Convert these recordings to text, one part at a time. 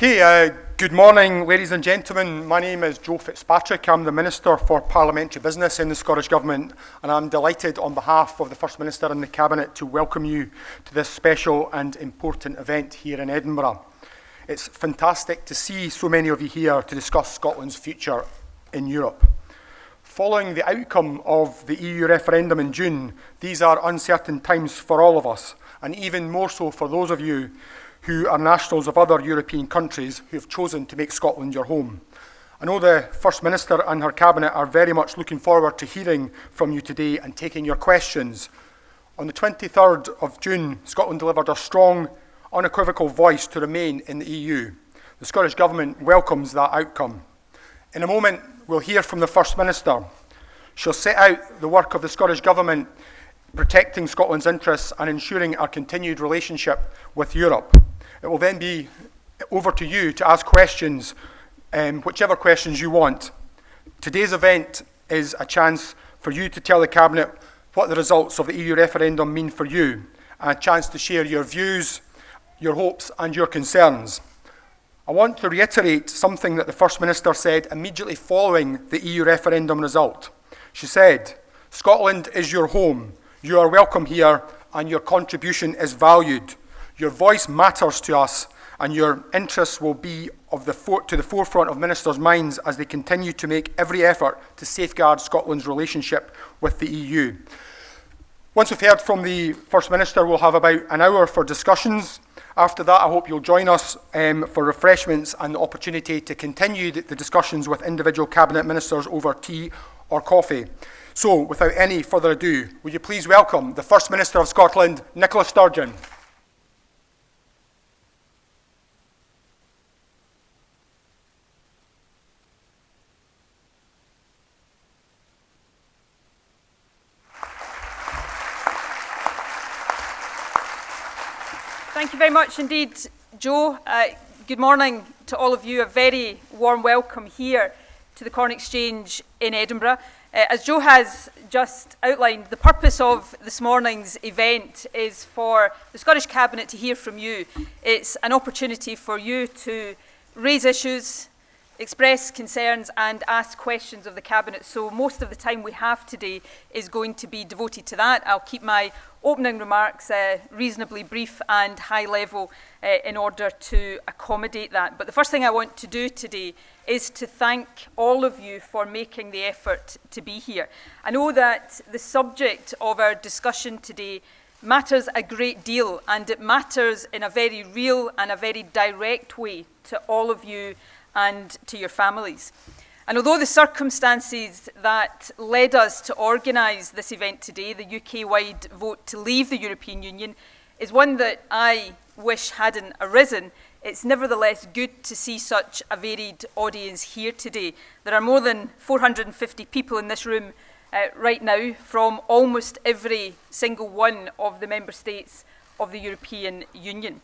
Good morning, ladies and gentlemen. My name is Joe Fitzpatrick. I'm the Minister for Parliamentary Business in the Scottish Government, and I'm delighted on behalf of the First Minister and the Cabinet to welcome you to this special and important event here in Edinburgh. It's fantastic to see so many of you here to discuss Scotland's future in Europe. Following the outcome of the EU referendum in June, these are uncertain times for all of us, and even more so for those of you who are nationals of other European countries who have chosen to make Scotland your home. I know the First Minister and her Cabinet are very much looking forward to hearing from you today and taking your questions. On the 23rd of June, Scotland delivered a strong, unequivocal voice to remain in the EU. The Scottish Government welcomes that outcome. In a moment, we'll hear from the First Minister. She'll set out the work of the Scottish Government protecting Scotland's interests and ensuring our continued relationship with Europe. It will then be over to you to ask questions, whichever questions you want. Today's event is a chance for you to tell the Cabinet what the results of the EU referendum mean for you, and a chance to share your views, your hopes and your concerns. I want to reiterate something that the First Minister said immediately following the EU referendum result. She said, "Scotland is your home. You are welcome here and your contribution is valued. Your voice matters to us and your interests will be to the forefront of ministers' minds as they continue to make every effort to safeguard Scotland's relationship with the EU." Once we've heard from the First Minister, we'll have about an hour for discussions. After that, I hope you'll join us for refreshments and the opportunity to continue the discussions with individual Cabinet Ministers over tea or coffee. So, without any further ado, would you please welcome the First Minister of Scotland, Nicola Sturgeon. Thank you very much indeed, Joe. Good morning to all of you. A very warm welcome here to the Corn Exchange in Edinburgh. As Joe has just outlined, the purpose of this morning's event is for the Scottish Cabinet to hear from you. It's an opportunity for you to raise issues, express concerns and ask questions of the Cabinet. So most of the time we have today is going to be devoted to that. I'll keep my opening remarks reasonably brief and high level in order to accommodate that. But the first thing I want to do today is to thank all of you for making the effort to be here. I know that the subject of our discussion today matters a great deal, and it matters in a very real and a very direct way to all of you and to your families. And although the circumstances that led us to organise this event today, the UK-wide vote to leave the European Union, is one that I wish hadn't arisen, it's nevertheless good to see such a varied audience here today. There are more than 450 people in this room right now from almost every single one of the member states of the European Union.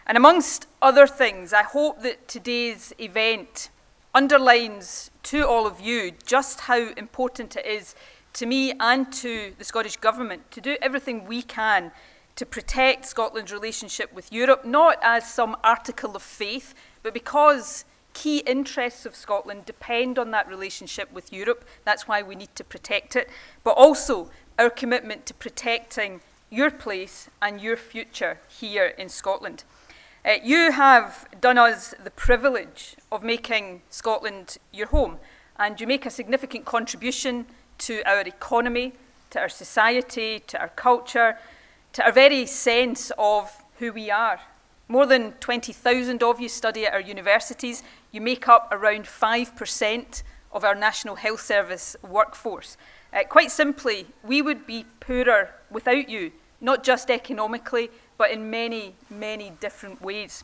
And amongst other things, I hope that today's event underlines to all of you just how important it is to me and to the Scottish Government to do everything we can to protect Scotland's relationship with Europe, not as some article of faith, but because key interests of Scotland depend on that relationship with Europe. That's why we need to protect it, but also our commitment to protecting your place and your future here in Scotland. You have done us the privilege of making Scotland your home, and you make a significant contribution to our economy, to our society, to our culture, to our very sense of who we are. More than 20,000 of you study at our universities. You make up around 5% of our National Health Service workforce. Quite simply, we would be poorer without you, not just economically, but in many, many different ways.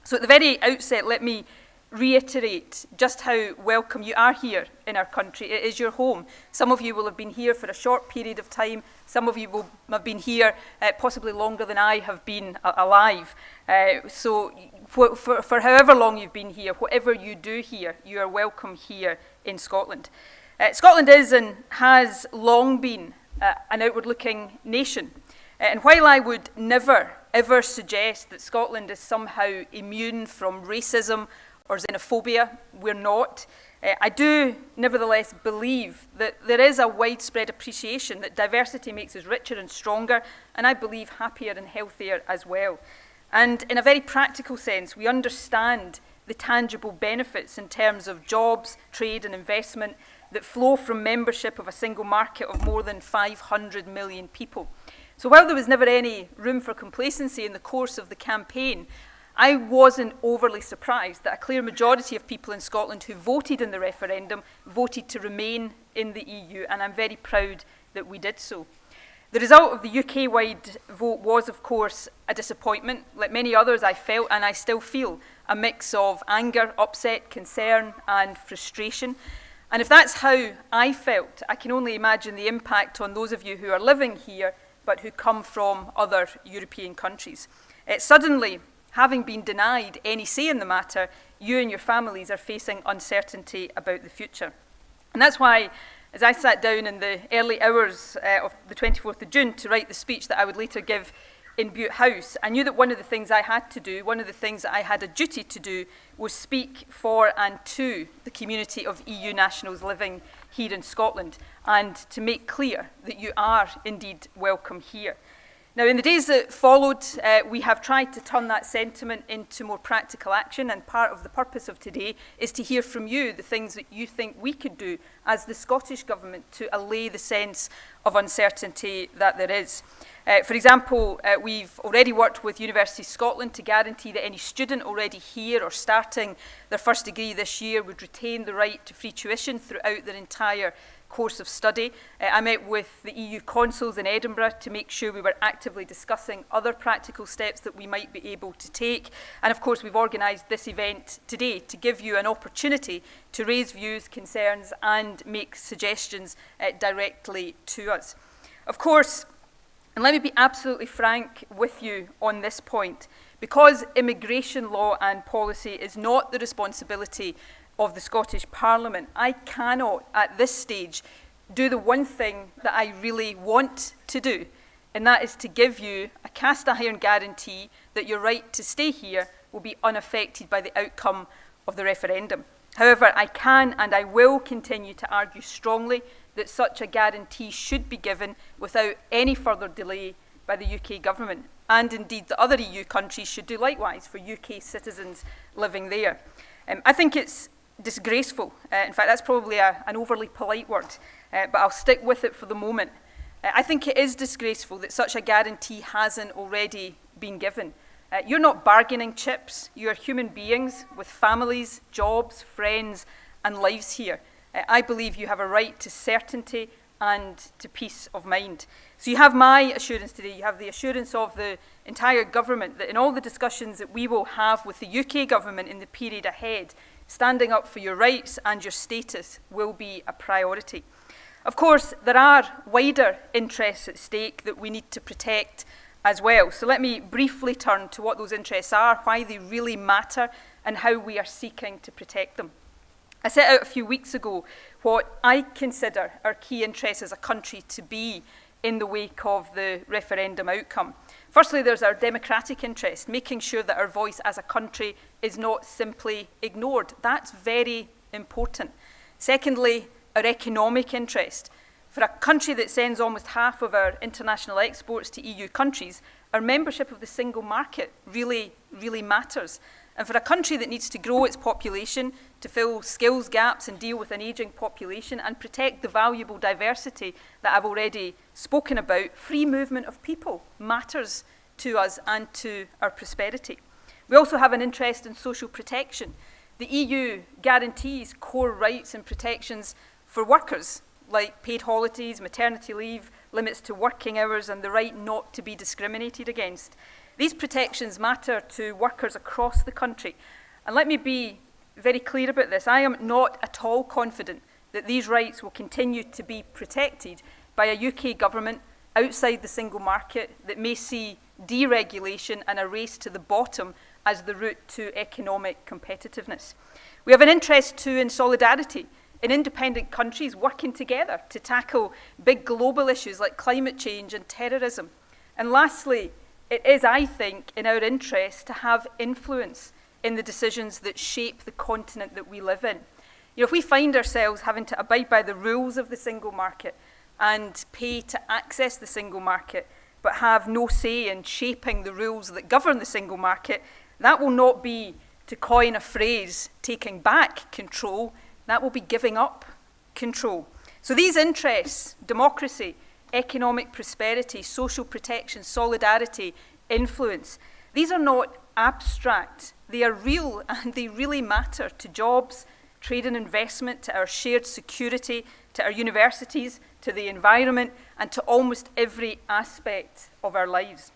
So at the very outset, let me reiterate just how welcome you are here in our country. It is your home. Some of you will have been here for a short period of time. Some of you will have been here possibly longer than I have been alive. So for however long you've been here, whatever you do here, you are welcome here in Scotland. Scotland is and has long been an outward-looking nation. And while I would never ever suggest that Scotland is somehow immune from racism or xenophobia. We're not. I do nevertheless believe that there is a widespread appreciation that diversity makes us richer and stronger, and I believe happier and healthier as well. And in a very practical sense, we understand the tangible benefits in terms of jobs, trade and investment that flow from membership of a single market of more than 500 million people. So while there was never any room for complacency in the course of the campaign, I wasn't overly surprised that a clear majority of people in Scotland who voted in the referendum voted to remain in the EU, and I'm very proud that we did so. The result of the UK-wide vote was, of course, a disappointment. Like many others, I felt, and I still feel, a mix of anger, upset, concern and frustration. And if that's how I felt, I can only imagine the impact on those of you who are living here but who come from other European countries. Suddenly, having been denied any say in the matter, you and your families are facing uncertainty about the future. And that's why, as I sat down in the early hours of the 24th of June to write the speech that I would later give in Bute House, I knew that one of the things I had to do, one of the things that I had a duty to do, was speak for and to the community of EU nationals living here in Scotland, and to make clear that you are indeed welcome here. Now, in the days that followed, we have tried to turn that sentiment into more practical action, and part of the purpose of today is to hear from you the things that you think we could do as the Scottish Government to allay the sense of uncertainty that there is. For example, we've already worked with University Scotland to guarantee that any student already here or starting their first degree this year would retain the right to free tuition throughout their entire course of study. I met with the EU consuls in Edinburgh to make sure we were actively discussing other practical steps that we might be able to take. And of course, we've organised this event today to give you an opportunity to raise views, concerns and make suggestions directly to us. Of course, and let me be absolutely frank with you on this point, because immigration law and policy is not the responsibility of the Scottish Parliament, I cannot at this stage do the one thing that I really want to do, and that is to give you a cast iron guarantee that your right to stay here will be unaffected by the outcome of the referendum. However, I can and I will continue to argue strongly that such a guarantee should be given without any further delay by the UK government, and indeed the other EU countries should do likewise for UK citizens living there. I think it's disgraceful. In fact, that's probably an overly polite word, but I'll stick with it for the moment. I think it is disgraceful that such a guarantee hasn't already been given. You're not bargaining chips. You're human beings with families, jobs, friends, and lives here. I believe you have a right to certainty and to peace of mind. So you have my assurance today, you have the assurance of the entire government that in all the discussions that we will have with the UK government in the period ahead, standing up for your rights and your status will be a priority. Of course, there are wider interests at stake that we need to protect as well. So let me briefly turn to what those interests are, why they really matter, and how we are seeking to protect them. I set out a few weeks ago what I consider our key interests as a country to be in the wake of the referendum outcome. Firstly, there's our democratic interest, making sure that our voice as a country is not simply ignored. That's very important. Secondly, our economic interest. For a country that sends almost half of our international exports to EU countries, our membership of the single market really matters. And for a country that needs to grow its population, to fill skills gaps and deal with an ageing population and protect the valuable diversity that I've already spoken about, free movement of people matters to us and to our prosperity. We also have an interest in social protection. The EU guarantees core rights and protections for workers, like paid holidays, maternity leave, limits to working hours, and the right not to be discriminated against. These protections matter to workers across the country. And let me be very clear about this. I am not at all confident that these rights will continue to be protected by a UK government outside the single market that may see deregulation and a race to the bottom as the route to economic competitiveness. We have an interest too in solidarity, in independent countries working together to tackle big global issues like climate change and terrorism. And lastly, it is, I think, in our interest to have influence in the decisions that shape the continent that we live in. You know, if we find ourselves having to abide by the rules of the single market and pay to access the single market, but have no say in shaping the rules that govern the single market, that will not be, to coin a phrase, taking back control. That will be giving up control. So these interests, democracy, economic prosperity, social protection, solidarity, influence, these are not abstract. They are real, and they really matter to jobs, trade and investment, to our shared security, to our universities, to the environment, and to almost every aspect of our lives.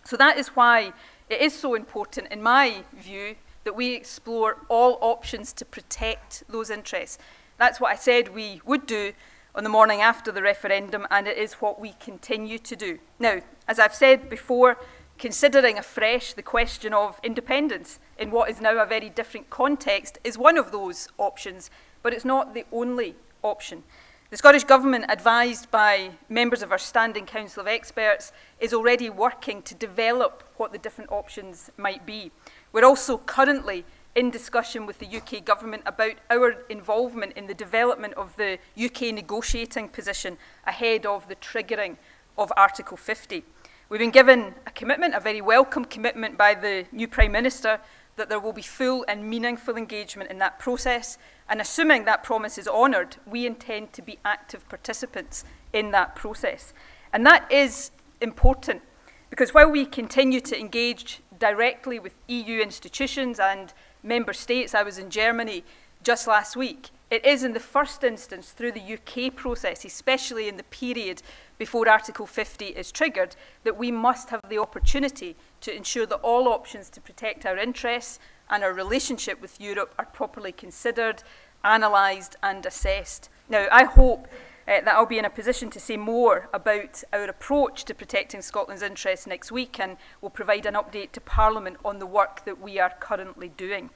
So that is why it is so important, in my view, that we explore all options to protect those interests. That's what I said we would do on the morning after the referendum, and it is what we continue to do. Now, as I've said before, considering afresh the question of independence in what is now a very different context is one of those options, but it's not the only option. The Scottish Government, advised by members of our Standing Council of Experts, is already working to develop what the different options might be. We're also currently in discussion with the UK Government about our involvement in the development of the UK negotiating position ahead of the triggering of Article 50. We've been given a commitment, a very welcome commitment by the new Prime Minister, that there will be full and meaningful engagement in that process, and assuming that promise is honoured, we intend to be active participants in that process. And that is important, because while we continue to engage directly with EU institutions and member states, I was in Germany just last week, it is in the first instance through the UK process, especially in the period before Article 50 is triggered, that we must have the opportunity to ensure that all options to protect our interests and our relationship with Europe are properly considered, analysed and assessed. Now, I hope that I'll be in a position to say more about our approach to protecting Scotland's interests next week, and will provide an update to Parliament on the work that we are currently doing.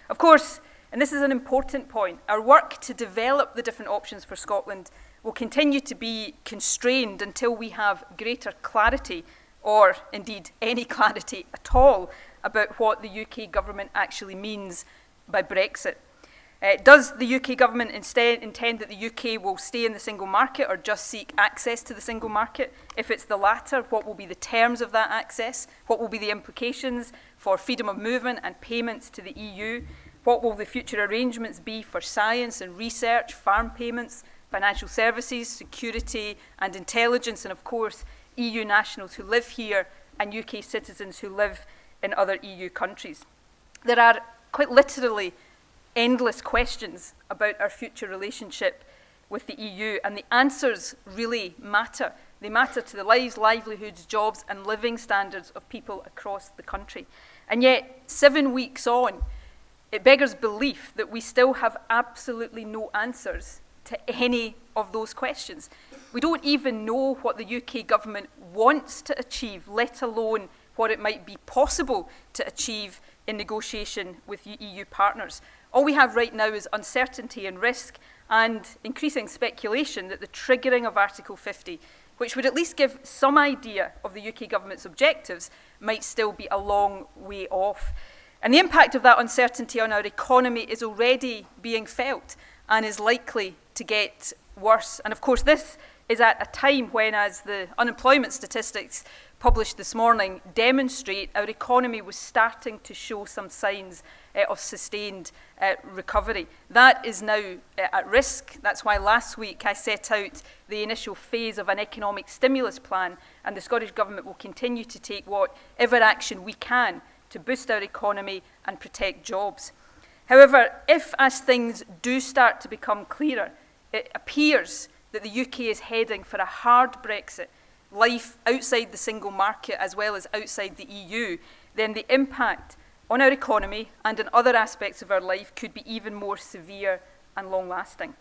Of course, and this is an important point, our work to develop the different options for Scotland will continue to be constrained until we have greater clarity, or indeed any clarity at all, about what the UK Government actually means by Brexit. Does the UK Government instead intend that the UK will stay in the single market or just seek access to the single market? If it's the latter, what will be the terms of that access? What will be the implications for freedom of movement and payments to the EU? What will the future arrangements be for science and research, farm payments, financial services, security and intelligence, and of course EU nationals who live here and UK citizens who live in other EU countries? There are quite literally endless questions about our future relationship with the EU, and the answers really matter. They matter to the lives, livelihoods, jobs and living standards of people across the country. And yet, 7 weeks on, it beggars belief that we still have absolutely no answers to any of those questions. We don't even know what the UK Government wants to achieve, let alone what it might be possible to achieve in negotiation with EU partners. All we have right now is uncertainty and risk, and increasing speculation that the triggering of Article 50, which would at least give some idea of the UK Government's objectives, might still be a long way off. And the impact of that uncertainty on our economy is already being felt and is likely to get worse. And of course, this is at a time when, as the unemployment statistics published this morning demonstrate, our economy was starting to show some signs of sustained recovery. That is now at risk. That's why last week I set out the initial phase of an economic stimulus plan, and the Scottish Government will continue to take whatever action we can to boost our economy and protect jobs. However, if as things do start to become clearer, it appears that the UK is heading for a hard Brexit, life outside the single market as well as outside the EU, then the impact on our economy and in other aspects of our life could be even more severe and long-lasting.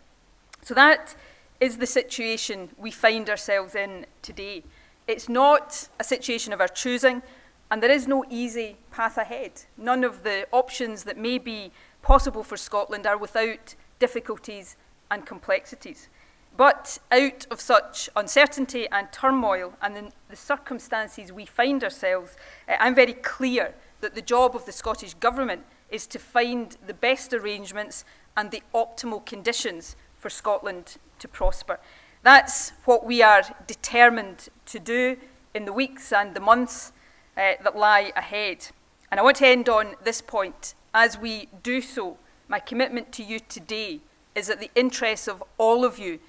So that is the situation we find ourselves in today. It's not a situation of our choosing, and there is no easy path ahead. None of the options that may be possible for Scotland are without difficulties and complexities. But out of such uncertainty and turmoil and in the circumstances we find ourselves, I'm very clear that the job of the Scottish Government is to find the best arrangements and the optimal conditions for Scotland to prosper. That's what we are determined to do in the weeks and the months that lie ahead. And I want to end on this point. As we do so, my commitment to you today is that the interests of all of you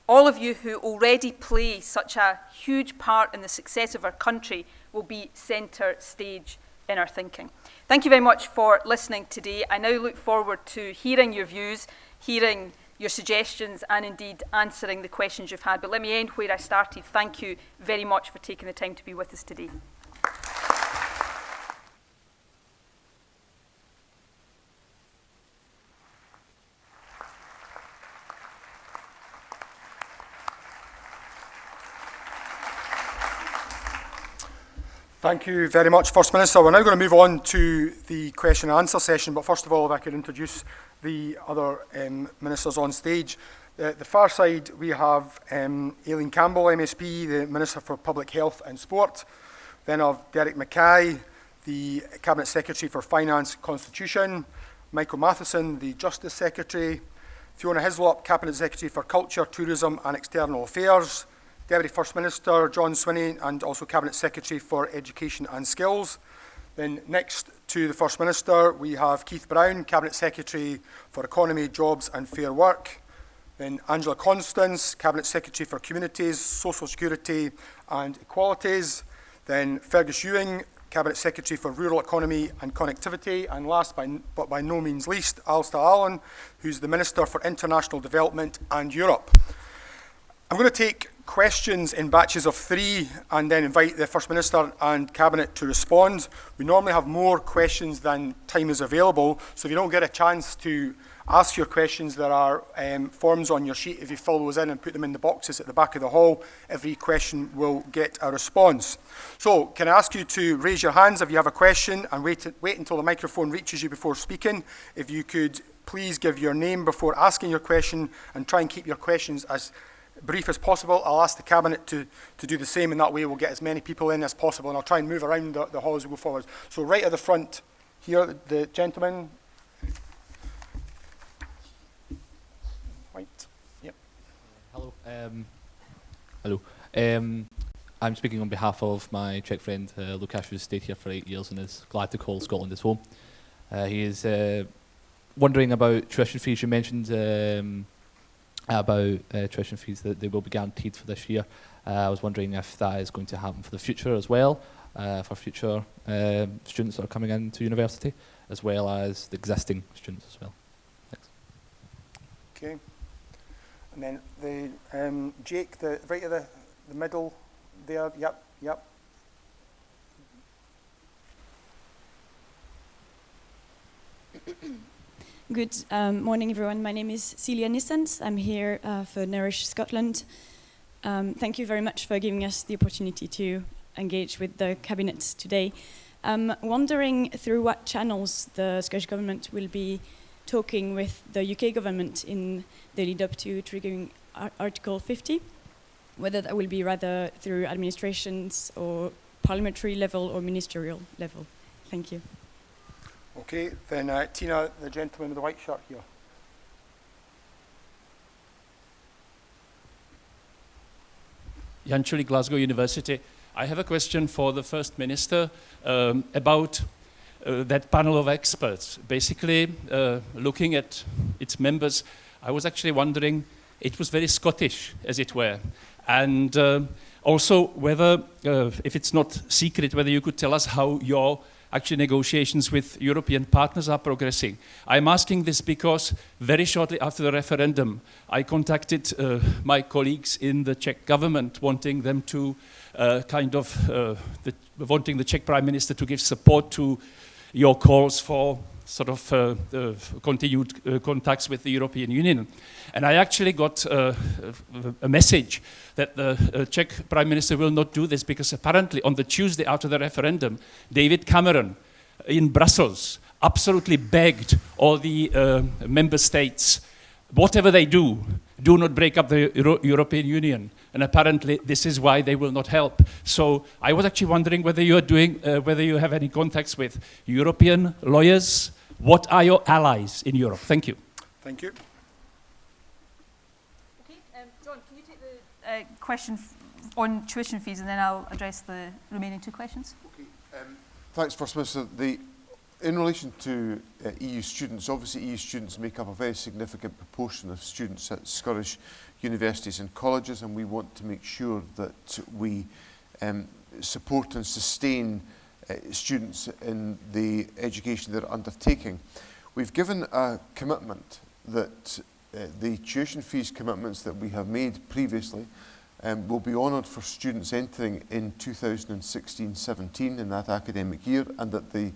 who already play such a huge part in the success of our country, will be centre stage in our thinking. Thank you very much for listening today. I now look forward to hearing your views, hearing your suggestions, and indeed answering the questions you've had. But let me end where I started. Thank you very much for taking the time to be with us today. Thank you very much, First Minister. We're now going to move on to the question and answer session, but first of all, if I could introduce the other ministers on stage. The far side, we have Aileen Campbell, MSP, the Minister for Public Health and Sport. Then of Derek Mackay, the Cabinet Secretary for Finance and Constitution. Michael Matheson, the Justice Secretary. Fiona Hislop, Cabinet Secretary for Culture, Tourism and External Affairs. Deputy First Minister John Swinney, and also Cabinet Secretary for Education and Skills. Then next to the First Minister, we have Keith Brown, Cabinet Secretary for Economy, Jobs and Fair Work. Then Angela Constance, Cabinet Secretary for Communities, Social Security and Equalities. Then Fergus Ewing, Cabinet Secretary for Rural Economy and Connectivity. And last but by no means least, Alistair Allen, who's the Minister for International Development and Europe. I'm going to take questions in batches of 3 and then invite the First Minister and Cabinet to respond. We normally have more questions than time is available, so if you don't get a chance to ask your questions, there are forms on your sheet. If you fill those in and put them in the boxes at the back of the hall, every question will get a response. So can I ask you to raise your hands if you have a question and wait until the microphone reaches you before speaking. If you could please give your name before asking your question and try and keep your questions as brief as possible. I'll ask the Cabinet to do the same, and that way we'll get as many people in as possible, and I'll try and move around the hall as we go forward. So right at the front here, the gentleman. Right. Yep. Hello. Hello. I'm speaking on behalf of my Czech friend Lukáš, who's stayed here for 8 years and is glad to call Scotland his home. He is wondering about tuition fees. You mentioned about tuition fees that they will be guaranteed for this year. I was wondering if that is going to happen for the future as well, for future students that are coming into university, as well as the existing students as well. Thanks. Okay. And then the Jake, right at the middle there. Yep. Good morning, everyone. My name is Celia Nissens. I'm here for Nourish Scotland. Thank you very much for giving us the opportunity to engage with the Cabinet today. I'm wondering through what channels the Scottish Government will be talking with the UK Government in the lead up to triggering Article 50, whether that will be rather through administrations or parliamentary level or ministerial level. Thank you. Okay, then Tina, the gentleman with the white shirt here. Jan Chuli, Glasgow University. I have a question for the First Minister about that panel of experts. Basically, looking at its members, I was actually wondering, it was very Scottish, as it were. And also whether, if it's not secret, whether you could tell us how your actually negotiations with European partners are progressing. I'm asking this because very shortly after the referendum, I contacted my colleagues in the Czech government, wanting them to wanting the Czech Prime Minister to give support to your calls for sort of continued contacts with the European Union. And I actually got a message that the Czech Prime Minister will not do this because apparently on the Tuesday after the referendum, David Cameron in Brussels absolutely begged all the member states, whatever they do, do not break up the European Union. And apparently this is why they will not help. So I was actually wondering whether whether you have any contacts with European lawyers. What are your allies in Europe? Thank you. Thank you. Okay, John, can you take the question on tuition fees, and then I'll address the remaining two questions. Okay. Thanks, First Minister. In relation to EU students, obviously EU students make up a very significant proportion of students at Scottish universities and colleges, and we want to make sure that we support and sustain students in the education they're undertaking. We've given a commitment that the tuition fees commitments that we have made previously will be honoured for students entering in 2016-17 in that academic year, and that the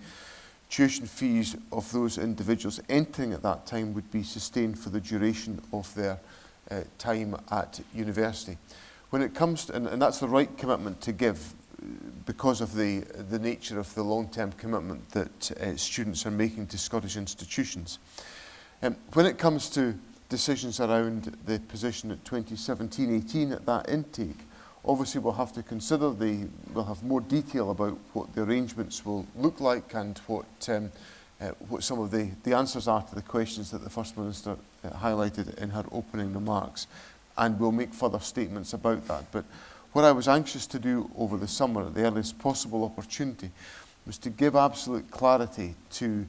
tuition fees of those individuals entering at that time would be sustained for the duration of their time at university. When it comes to, and that's the right commitment to give because of the nature of the long-term commitment that students are making to Scottish institutions. When it comes to decisions around the position at 2017-18 at that intake, obviously we'll have to consider we'll have more detail about what the arrangements will look like and what some of the answers are to the questions that the First Minister highlighted in her opening remarks, and we'll make further statements about that. But what I was anxious to do over the summer at the earliest possible opportunity was to give absolute clarity to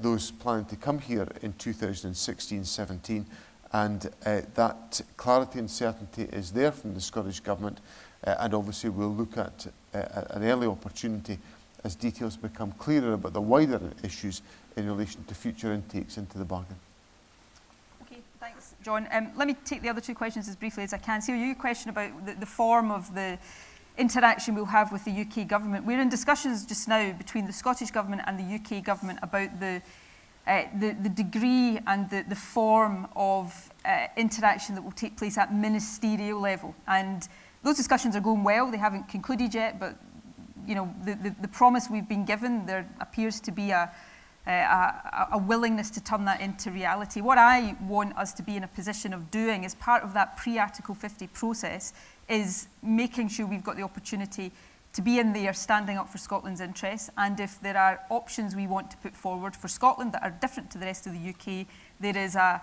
those planning to come here in 2016-17, and that clarity and certainty is there from the Scottish Government, and obviously we'll look at an early opportunity as details become clearer about the wider issues in relation to future intakes into the bargain. Okay, thanks, John. Let me take the other two questions as briefly as I can. So your question about the form of the interaction we'll have with the UK Government. We're in discussions just now between the Scottish Government and the UK Government about the degree and the form of interaction that will take place at ministerial level. And those discussions are going well. They haven't concluded yet, but you know, the promise we've been given, there appears to be a willingness to turn that into reality. What I want us to be in a position of doing as part of that pre-Article 50 process is making sure we've got the opportunity to be in there standing up for Scotland's interests, and if there are options we want to put forward for Scotland that are different to the rest of the UK, there is a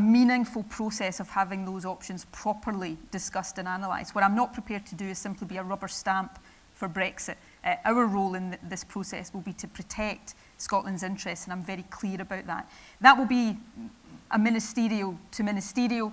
meaningful process of having those options properly discussed and analysed. What I'm not prepared to do is simply be a rubber stamp for Brexit. Our role in this process will be to protect Scotland's interests, and I'm very clear about that. That will be a ministerial to ministerial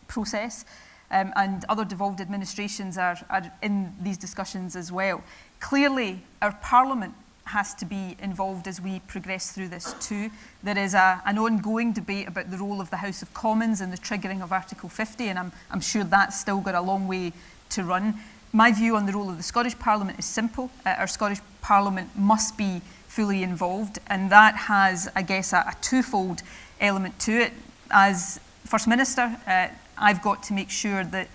process. And other devolved administrations are in these discussions as well. Clearly, our Parliament has to be involved as we progress through this too. There is an ongoing debate about the role of the House of Commons and the triggering of Article 50, and I'm sure that's still got a long way to run. My view on the role of the Scottish Parliament is simple. Our Scottish Parliament must be fully involved, and that has, I guess, a twofold element to it. As First Minister, I've got to make sure that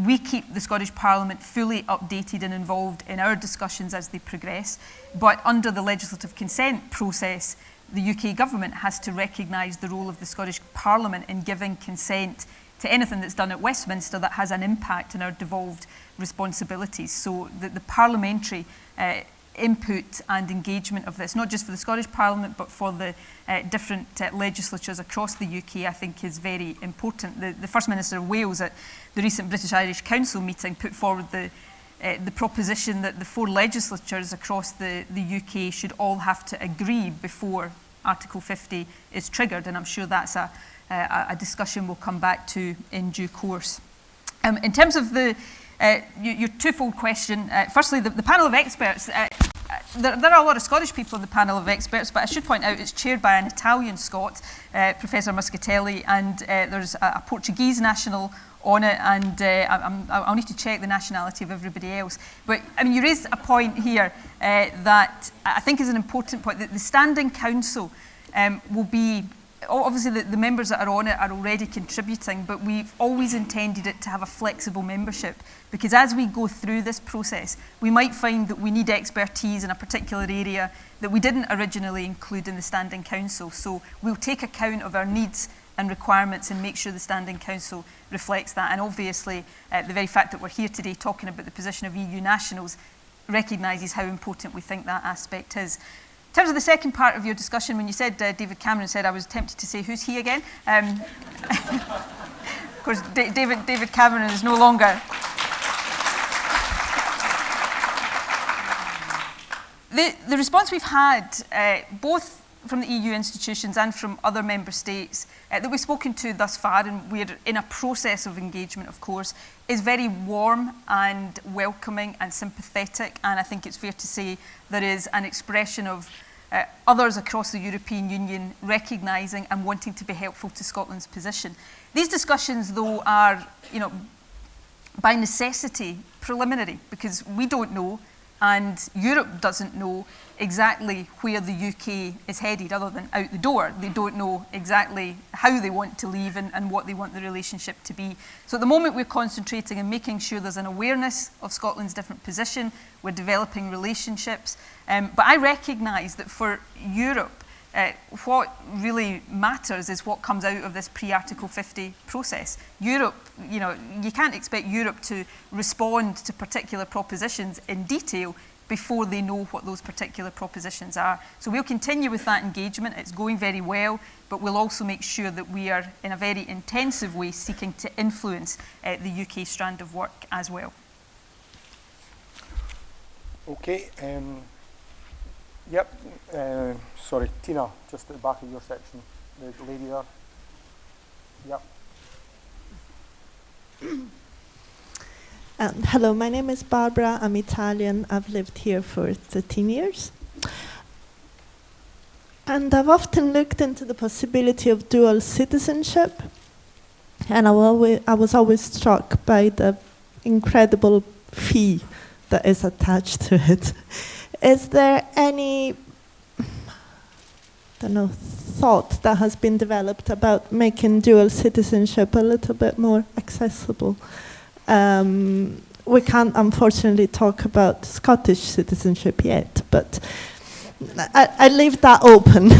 we keep the Scottish Parliament fully updated and involved in our discussions as they progress. But under the legislative consent process, the UK Government has to recognise the role of the Scottish Parliament in giving consent to anything that's done at Westminster that has an impact on our devolved responsibilities. So the parliamentary input and engagement of this, not just for the Scottish Parliament, but for the different legislatures across the UK, I think is very important. The First Minister of Wales at the recent British-Irish Council meeting put forward the proposition that the 4 legislatures across the UK should all have to agree before Article 50 is triggered, and I'm sure that's a discussion we'll come back to in due course. In terms of your twofold question, firstly, the panel of experts, there are a lot of Scottish people in the panel of experts, but I should point out it's chaired by an Italian Scot, Professor Muscatelli, and there's a Portuguese national on it, and I'll need to check the nationality of everybody else. But I mean, you raised a point here that I think is an important point, that the Standing Council will be, obviously the members that are on it are already contributing, but we've always intended it to have a flexible membership, because as we go through this process, we might find that we need expertise in a particular area that we didn't originally include in the Standing Council. So we'll take account of our needs and requirements and make sure the Standing Council reflects that. And obviously, the very fact that we're here today talking about the position of EU nationals recognises how important we think that aspect is. In terms of the second part of your discussion, when you said David Cameron said, I was tempted to say, who's he again? Of course, David Cameron is no longer. The response we've had, both from the EU institutions and from other member states that we've spoken to thus far, and we're in a process of engagement, of course, is very warm and welcoming and sympathetic. And I think it's fair to say there is an expression of others across the European Union recognising and wanting to be helpful to Scotland's position. These discussions, though, are, by necessity preliminary, because we don't know, and Europe doesn't know exactly where the UK is headed other than out the door. They don't know exactly how they want to leave and what they want the relationship to be. So at the moment we're concentrating on making sure there's an awareness of Scotland's different position. We're developing relationships. But I recognise that for Europe, what really matters is what comes out of this pre-Article 50 process. Europe, you can't expect Europe to respond to particular propositions in detail before they know what those particular propositions are. So we'll continue with that engagement. It's going very well, but we'll also make sure that we are, in a very intensive way, seeking to influence the UK strand of work as well. Okay. Yep. Sorry, Tina, just at the back of your section. The lady there. Yep. Hello, my name is Barbara. I'm Italian. I've lived here for 13 years. And I've often looked into the possibility of dual citizenship. And I was always struck by the incredible fee that is attached to it. Is there any, thought that has been developed about making dual citizenship a little bit more accessible? We can't, unfortunately, talk about Scottish citizenship yet, but I leave that open.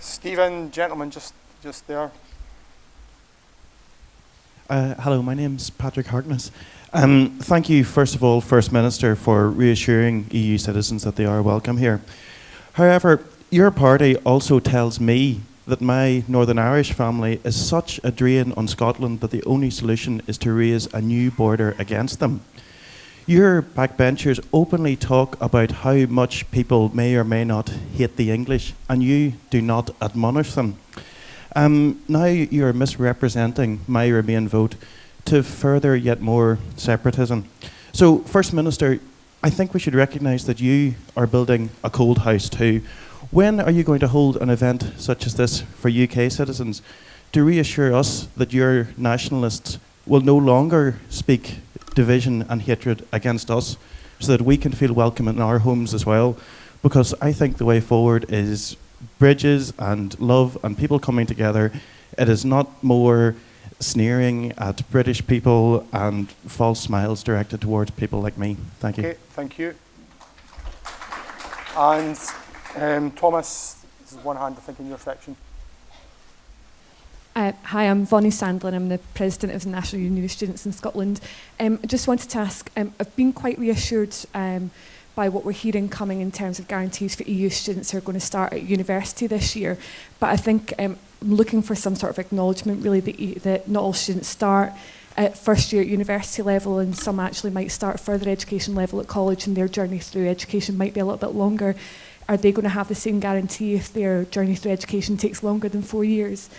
Stephen, gentleman, just there. Hello, my name's Patrick Harkness. Thank you, first of all, First Minister, for reassuring EU citizens that they are welcome here. However, your party also tells me that my Northern Irish family is such a drain on Scotland that the only solution is to raise a new border against them. Your backbenchers openly talk about how much people may or may not hate the English, and you do not admonish them. Now you're misrepresenting my Remain vote to further yet more separatism. So, First Minister, I think we should recognise that you are building a cold house too. When are you going to hold an event such as this for UK citizens to reassure us that your nationalists will no longer speak division and hatred against us so that we can feel welcome in our homes as well? Because I think the way forward is bridges and love and people coming together. It is not more sneering at British people and false smiles directed towards people like me. Thank you. Okay, thank you. And Thomas, this is one hand, I think, in your section. Hi, I'm Vonnie Sandlin. I'm the President of the National Union of Students in Scotland. I just wanted to ask, I've been quite reassured by what we're hearing coming in terms of guarantees for EU students who are going to start at university this year. But I think I'm looking for some sort of acknowledgement, really, that not all students start at first year at university level, and some actually might start further education level at college, and their journey through education might be a little bit longer. Are they going to have the same guarantee if their journey through education takes longer than 4 years?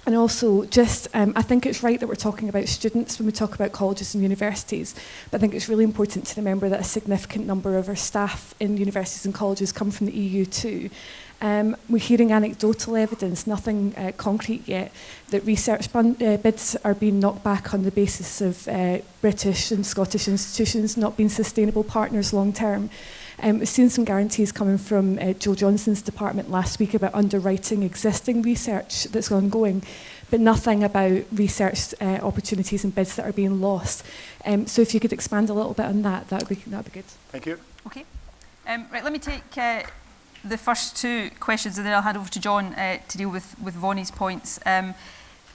And also, I think it's right that we're talking about students when we talk about colleges and universities, but I think it's really important to remember that a significant number of our staff in universities and colleges come from the EU too. We're hearing anecdotal evidence, nothing concrete yet, that research bids are being knocked back on the basis of British and Scottish institutions not being sustainable partners long term. We've seen some guarantees coming from Joe Johnson's department last week about underwriting existing research that's ongoing, but nothing about research opportunities and bids that are being lost. So if you could expand a little bit on that, that would be good. Thank you. Okay. Right, let me take the first two questions and then I'll hand over to John to deal with Vonnie's points.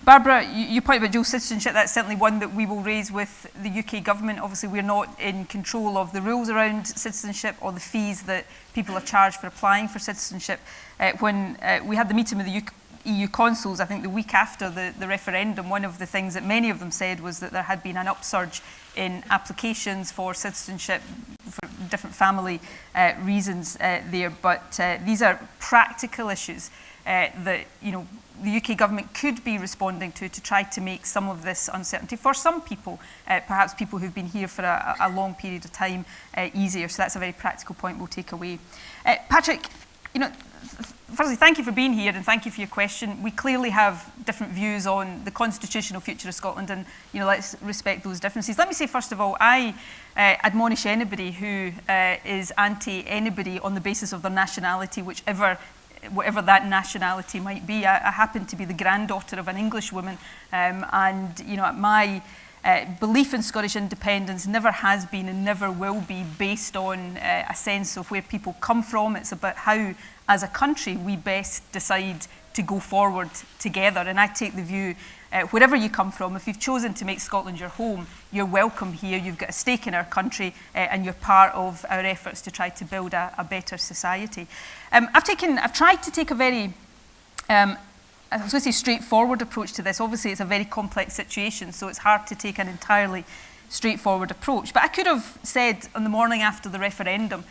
Barbara, you point about dual citizenship. That's certainly one that we will raise with the UK government. Obviously, we're not in control of the rules around citizenship or the fees that people are charged for applying for citizenship. When we had the meeting with the EU consuls, I think the week after the referendum, one of the things that many of them said was that there had been an upsurge in applications for citizenship for different family reasons there. But these are practical issues that, you know, the UK government could be responding to try to make some of this uncertainty for some people, perhaps people who've been here for a long period of time, easier. So that's a very practical point we'll take away. Patrick, you know, firstly, thank you for being here and thank you for your question. We clearly have different views on the constitutional future of Scotland and, you know, let's respect those differences. Let me say, first of all, I admonish anybody who is anti-anybody on the basis of their nationality, whatever that nationality might be. I happen to be the granddaughter of an English woman, and you know, my belief in Scottish independence never has been and never will be based on a sense of where people come from. It's about how, as a country, we best decide to go forward together. And I take the view, wherever you come from, if you've chosen to make Scotland your home, you're welcome here, you've got a stake in our country, and you're part of our efforts to try to build a better society. I've tried to take a very, I was going to say straightforward approach to this. Obviously, it's a very complex situation, so it's hard to take an entirely straightforward approach. But I could have said on the morning after the referendum,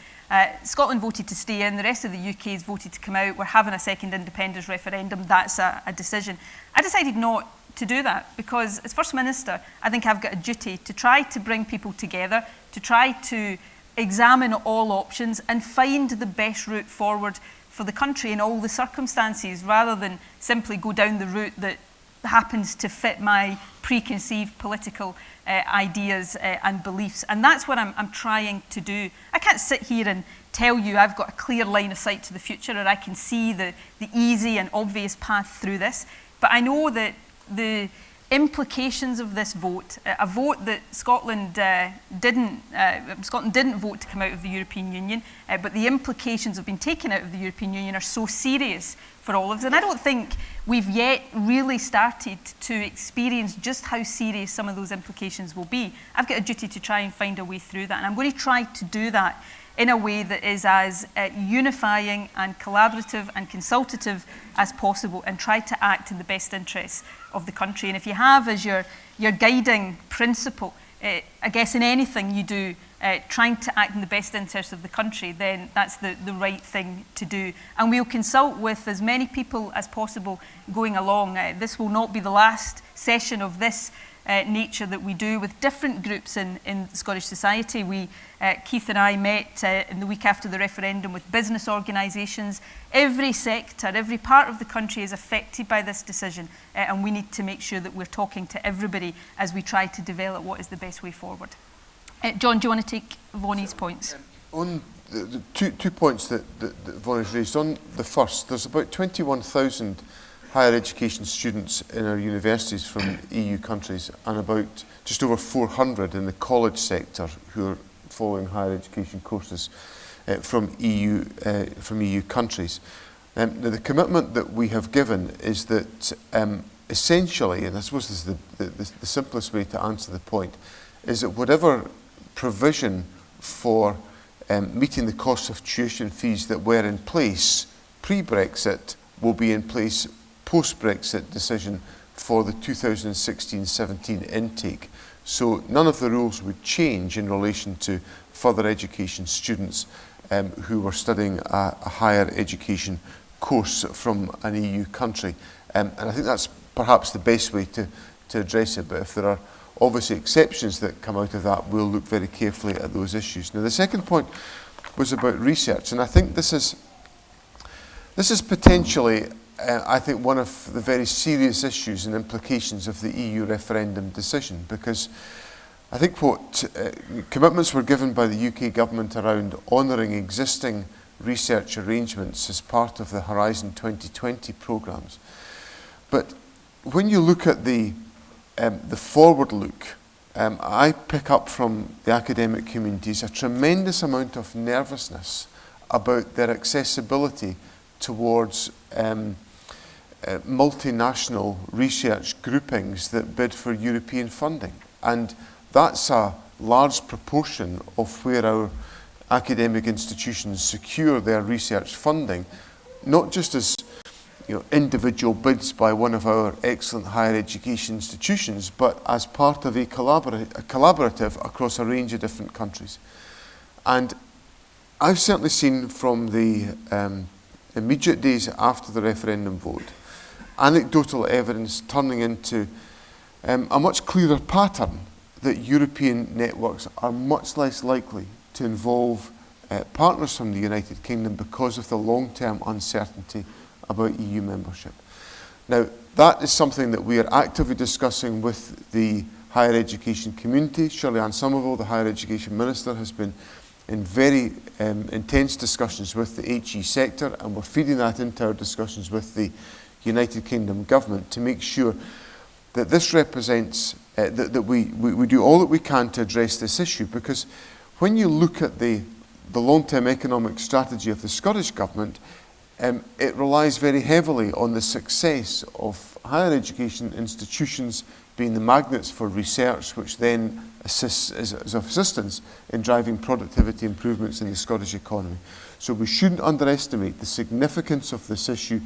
Scotland voted to stay in, the rest of the UK has voted to come out, we're having a second independence referendum, that's a decision. I decided not to do that because as First Minister, I think I've got a duty to try to bring people together, to try to examine all options and find the best route forward for the country in all the circumstances, rather than simply go down the route that happens to fit my preconceived political ideas and beliefs. And that's what I'm trying to do. I can't sit here and tell you I've got a clear line of sight to the future or I can see the easy and obvious path through this. But I know that the implications of this vote, a vote that Scotland didn't vote to come out of the European Union, but the implications of being taken out of the European Union are so serious for all of us. And I don't think we've yet really started to experience just how serious some of those implications will be. I've got a duty to try and find a way through that, and I'm going to try to do that in a way that is as unifying and collaborative and consultative as possible, and try to act in the best interests of the country. And if you have as your guiding principle, I guess in anything you do, trying to act in the best interests of the country, then that's the right thing to do. And we'll consult with as many people as possible going along. This will not be the last session of this nature that we do with different groups in Scottish society. Keith and I met in the week after the referendum with business organisations. Every sector, every part of the country is affected by this decision, and we need to make sure that we're talking to everybody as we try to develop what is the best way forward. John, do you want to take Vonnie's points? On the two points that Vonnie's raised, on the first, there's about 21,000 higher education students in our universities from EU countries and about just over 400 in the college sector who are following higher education courses from EU countries. Now the commitment that we have given is that essentially, and I suppose this is the simplest way to answer the point, is that whatever provision for meeting the cost of tuition fees that were in place pre-Brexit will be in place post-Brexit decision for the 2016-17 intake. So none of the rules would change in relation to further education students who were studying a higher education course from an EU country. And I think that's perhaps the best way to address it, but if there are obviously exceptions that come out of that, we'll look very carefully at those issues. Now the second point was about research, and I think this is potentially I think one of the very serious issues and implications of the EU referendum decision, because I think what commitments were given by the UK government around honouring existing research arrangements as part of the Horizon 2020 programmes. But when you look at the forward look I pick up from the academic communities a tremendous amount of nervousness about their accessibility towards multinational research groupings that bid for European funding. And that's a large proportion of where our academic institutions secure their research funding, not just as individual bids by one of our excellent higher education institutions, but as part of a collaborative across a range of different countries. And I've certainly seen from the immediate days after the referendum vote, anecdotal evidence turning into a much clearer pattern that European networks are much less likely to involve partners from the United Kingdom because of the long-term uncertainty about EU membership. Now, that is something that we are actively discussing with the higher education community. Shirley-Ann Somerville, the higher education minister, has been in very intense discussions with the HE sector, and we're feeding that into our discussions with the United Kingdom government to make sure that this represents, that we do all that we can to address this issue, because when you look at the long-term economic strategy of the Scottish government, it relies very heavily on the success of higher education institutions being the magnets for research, which then assists as of assistance in driving productivity improvements in the Scottish economy. So we shouldn't underestimate the significance of this issue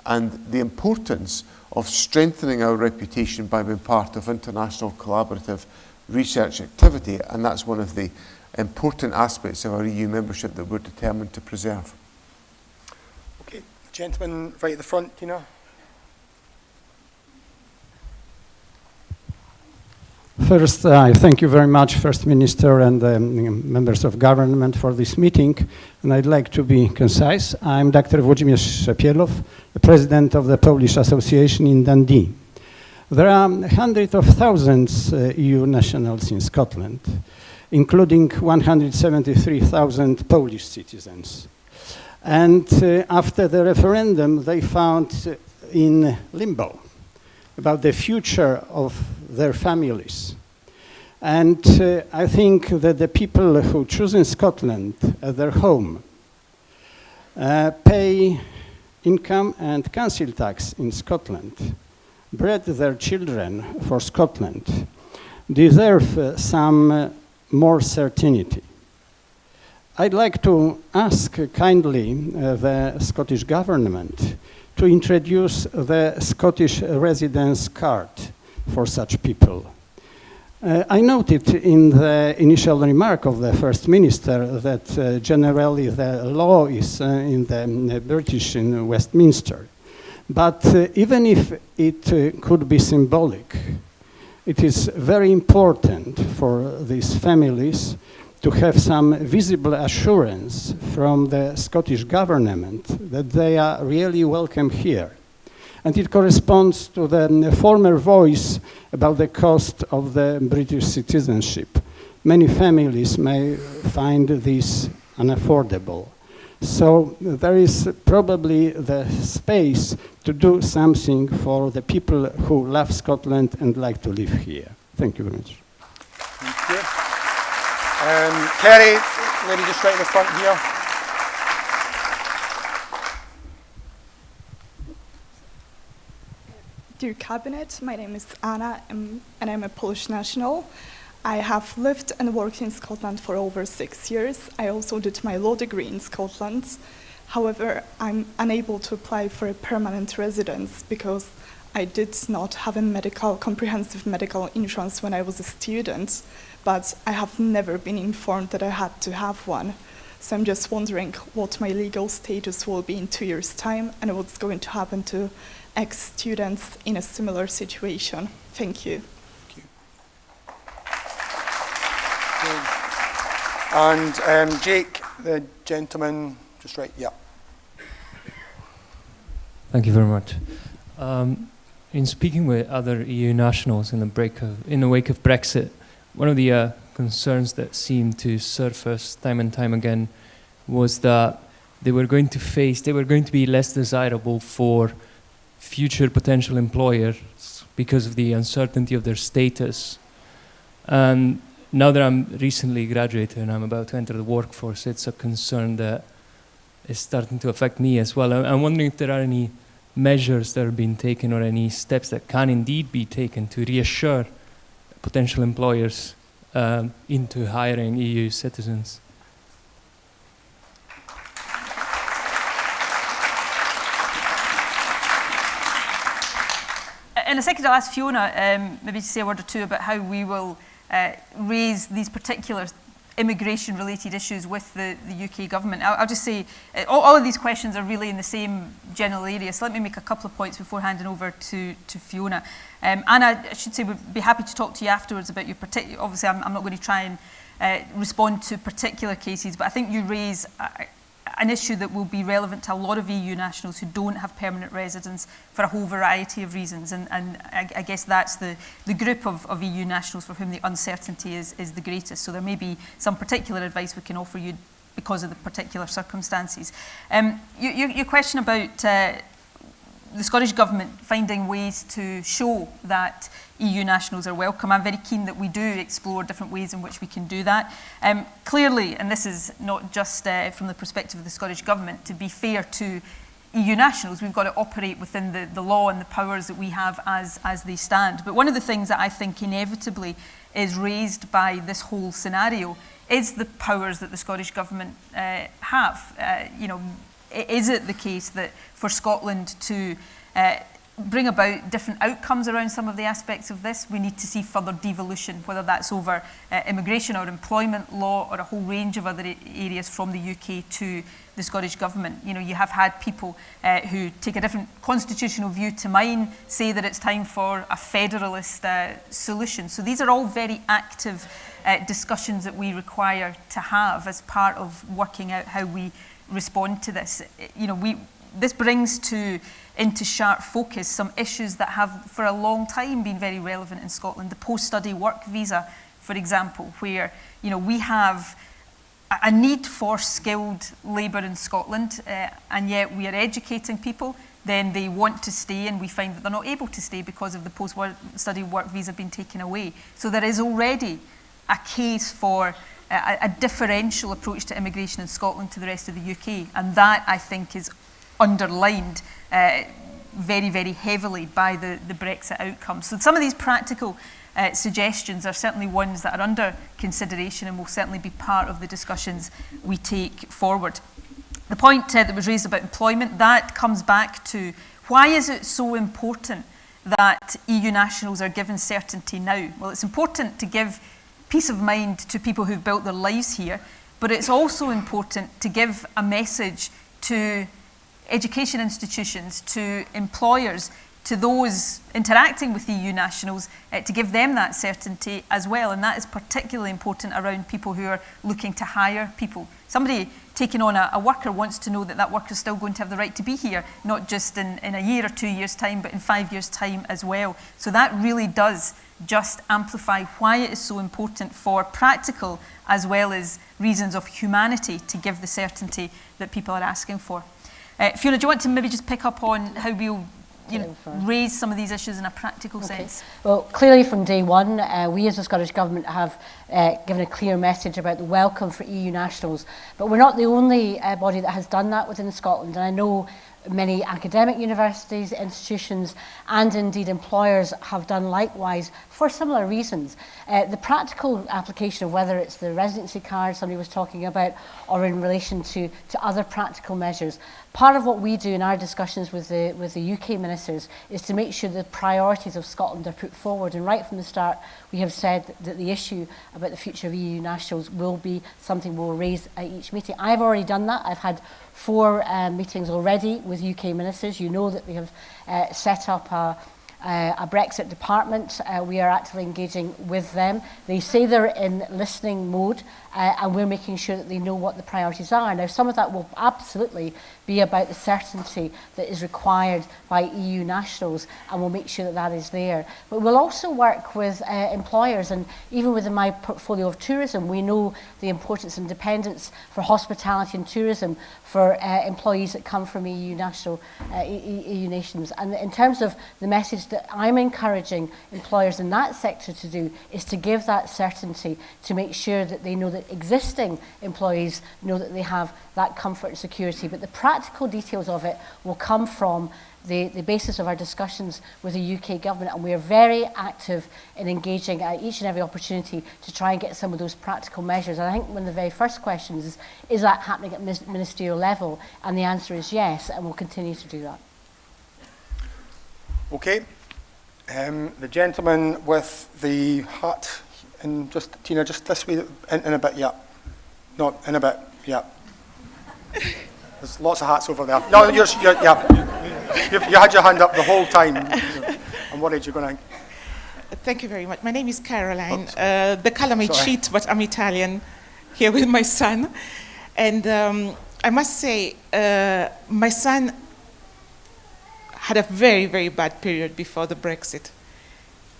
and the importance of strengthening our reputation by being part of international collaborative research activity, and that's one of the important aspects of our EU membership that we're determined to preserve. Okay, gentleman right at the front, Tina. First, I thank you very much, First Minister and members of government for this meeting, and I'd like to be concise. I'm Dr. Włodzimierz Szepielow, the President of the Polish Association in Dundee. There are hundreds of thousands EU nationals in Scotland, including 173,000 Polish citizens. And after the referendum, they found in limbo about the future of their families. And I think that the people who choose in Scotland as their home pay income and council tax in Scotland, bred their children for Scotland, deserve some more certainty. I'd like to ask kindly the Scottish government to introduce the Scottish residence card for such people. I noted in the initial remark of the First Minister that generally the law is in the British in Westminster. But even if it could be symbolic, it is very important for these families to have some visible assurance from the Scottish government that they are really welcome here. And it corresponds to the former voice about the cost of the British citizenship. Many families may find this unaffordable. So there is probably the space to do something for the people who love Scotland and like to live here. Thank you very much. Thank you. Kerry, lady just right in the front here. Dear Cabinet, my name is Anna and I'm a Polish national. I have lived and worked in Scotland for over 6 years. I also did my law degree in Scotland. However, I'm unable to apply for a permanent residence because I did not have a comprehensive medical insurance when I was a student, but I have never been informed that I had to have one. So I'm just wondering what my legal status will be in 2 years' time and what's going to happen to ex-students in a similar situation. Thank you. And Jake, the gentleman just right, yeah. Thank you very much. In speaking with other EU nationals in the wake of Brexit, one of the concerns that seemed to surface time and time again was that they were going to be less desirable for future potential employers because of the uncertainty of their status. And now that I'm recently graduated and I'm about to enter the workforce, it's a concern that is starting to affect me as well. I'm wondering if there are any measures that are being taken or any steps that can indeed be taken to reassure potential employers into hiring EU citizens. In a second, I'll ask Fiona maybe to say a word or two about how we will raise these particular immigration-related issues with the UK government. I'll just say all of these questions are really in the same general area, so let me make a couple of points before handing over to Fiona. Anna, I should say, would be happy to talk to you afterwards about your particular... Obviously, I'm not going to try and respond to particular cases, but I think you raise an issue that will be relevant to a lot of EU nationals who don't have permanent residence for a whole variety of reasons. And I guess that's the group of EU nationals for whom the uncertainty is the greatest. So there may be some particular advice we can offer you because of the particular circumstances. Your question about the Scottish Government finding ways to show that EU nationals are welcome. I'm very keen that we do explore different ways in which we can do that. Clearly, and this is not just from the perspective of the Scottish Government, to be fair to EU nationals, we've got to operate within the law and the powers that we have as they stand. But one of the things that I think inevitably is raised by this whole scenario is the powers that the Scottish Government have. Is it the case that for Scotland to bring about different outcomes around some of the aspects of this, we need to see further devolution, whether that's over immigration or employment law or a whole range of other areas from the UK to the Scottish Government. You have had people who take a different constitutional view to mine, say that it's time for a federalist solution. So these are all very active discussions that we require to have as part of working out how we respond to this. This brings into sharp focus some issues that have for a long time been very relevant in Scotland. The post-study work visa, for example, where we have a need for skilled labour in Scotland, and yet we are educating people, then they want to stay and we find that they're not able to stay because of the post-study work visa being taken away. So there is already a case for a differential approach to immigration in Scotland to the rest of the UK, and that, I think, is underlined very, very heavily by the Brexit outcome. So some of these practical suggestions are certainly ones that are under consideration and will certainly be part of the discussions we take forward. The point that was raised about employment, that comes back to why is it so important that EU nationals are given certainty now? Well, it's important to give peace of mind to people who've built their lives here, but it's also important to give a message to education institutions, to employers, to those interacting with EU nationals, to give them that certainty as well. And that is particularly important around people who are looking to hire people. Somebody taking on a worker wants to know that that worker is still going to have the right to be here, not just in a year or 2 years' time, but in 5 years' time as well. So that really does just amplify why it is so important for practical as well as reasons of humanity to give the certainty that people are asking for. Fiona, do you want to maybe just pick up on how we'll raise some of these issues in a practical sense? Well, clearly from day one, we as the Scottish Government have given a clear message about the welcome for EU nationals. But we're not the only body that has done that within Scotland. And I know many academic universities, institutions, and indeed employers have done likewise for similar reasons. The practical application of whether it's the residency card somebody was talking about or in relation to other practical measures, part of what we do in our discussions with the UK ministers is to make sure the priorities of Scotland are put forward. And right from the start, we have said that the issue about the future of EU nationals will be something we'll raise at each meeting. I've already done that. I've had 4 meetings already with UK ministers. You know that we have set up a Brexit department. We are actively engaging with them. They say they're in listening mode, and we're making sure that they know what the priorities are. Now, some of that will absolutely be about the certainty that is required by EU nationals, and we'll make sure that that is there. But we'll also work with employers, and even within my portfolio of tourism, we know the importance and dependence for hospitality and tourism for employees that come from EU nations. And in terms of the message that I'm encouraging employers in that sector to do is to give that certainty, to make sure that they know that existing employees know that they have that comfort and security. But the practical details of it will come from the basis of our discussions with the UK government, and we are very active in engaging at each and every opportunity to try and get some of those practical measures. And I think one of the very first questions is that happening at ministerial level? And the answer is yes, and we'll continue to do that. Okay. The gentleman with the hat, and just Tina, just this way, in a bit, yeah. No, in a bit, yeah. There's lots of hats over there. No, you're yeah. You had your hand up the whole time. I'm worried you're going to... Thank you very much. My name is Caroline. The color may cheat, but I'm Italian, here with my son. And I must say, my son had a very, very bad period before the Brexit.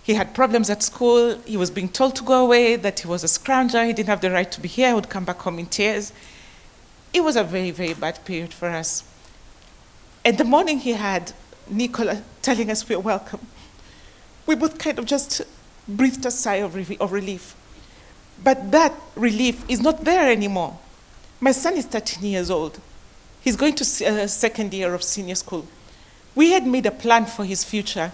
He had problems at school. He was being told to go away, that he was a scrounger. He didn't have the right to be here. He would come back home in tears. It was a very, very bad period for us. And the morning he had Nicola telling us we're welcome, we both kind of just breathed a sigh of relief. But that relief is not there anymore. My son is 13 years old. He's going to second year of senior school. We had made a plan for his future.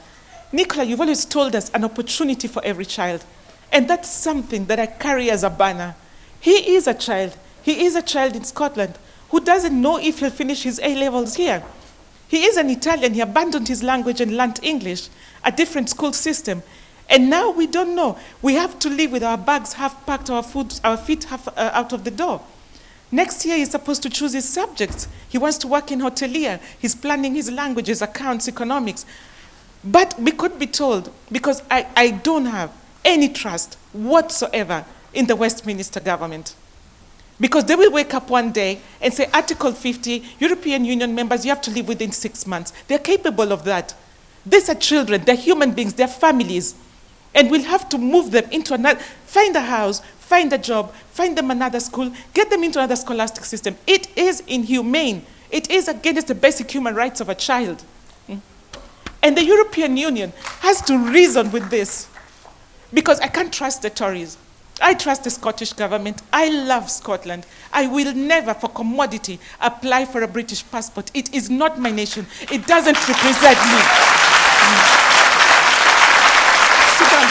Nicola, you've always told us an opportunity for every child. And that's something that I carry as a banner. He is a child. He is a child in Scotland who doesn't know if he'll finish his A-levels here. He is an Italian. He abandoned his language and learned English, a different school system. And now we don't know. We have to live with our bags half packed, our feet half out of the door. Next year, he's supposed to choose his subjects. He wants to work in hotelier. He's planning his languages, accounts, economics. But we could be told, because I don't have any trust whatsoever in the Westminster government. Because they will wake up one day and say, Article 50, European Union members, you have to live within 6 months. They're capable of that. These are children, they're human beings, they're families. And we'll have to move them into another, find a house, find a job, find them another school, get them into another scholastic system. It is inhumane. It is against the basic human rights of a child. And the European Union has to reason with this. Because I can't trust the Tories. I trust the Scottish government. I love Scotland. I will never, for commodity, apply for a British passport. It is not my nation. It doesn't represent me. Sit down.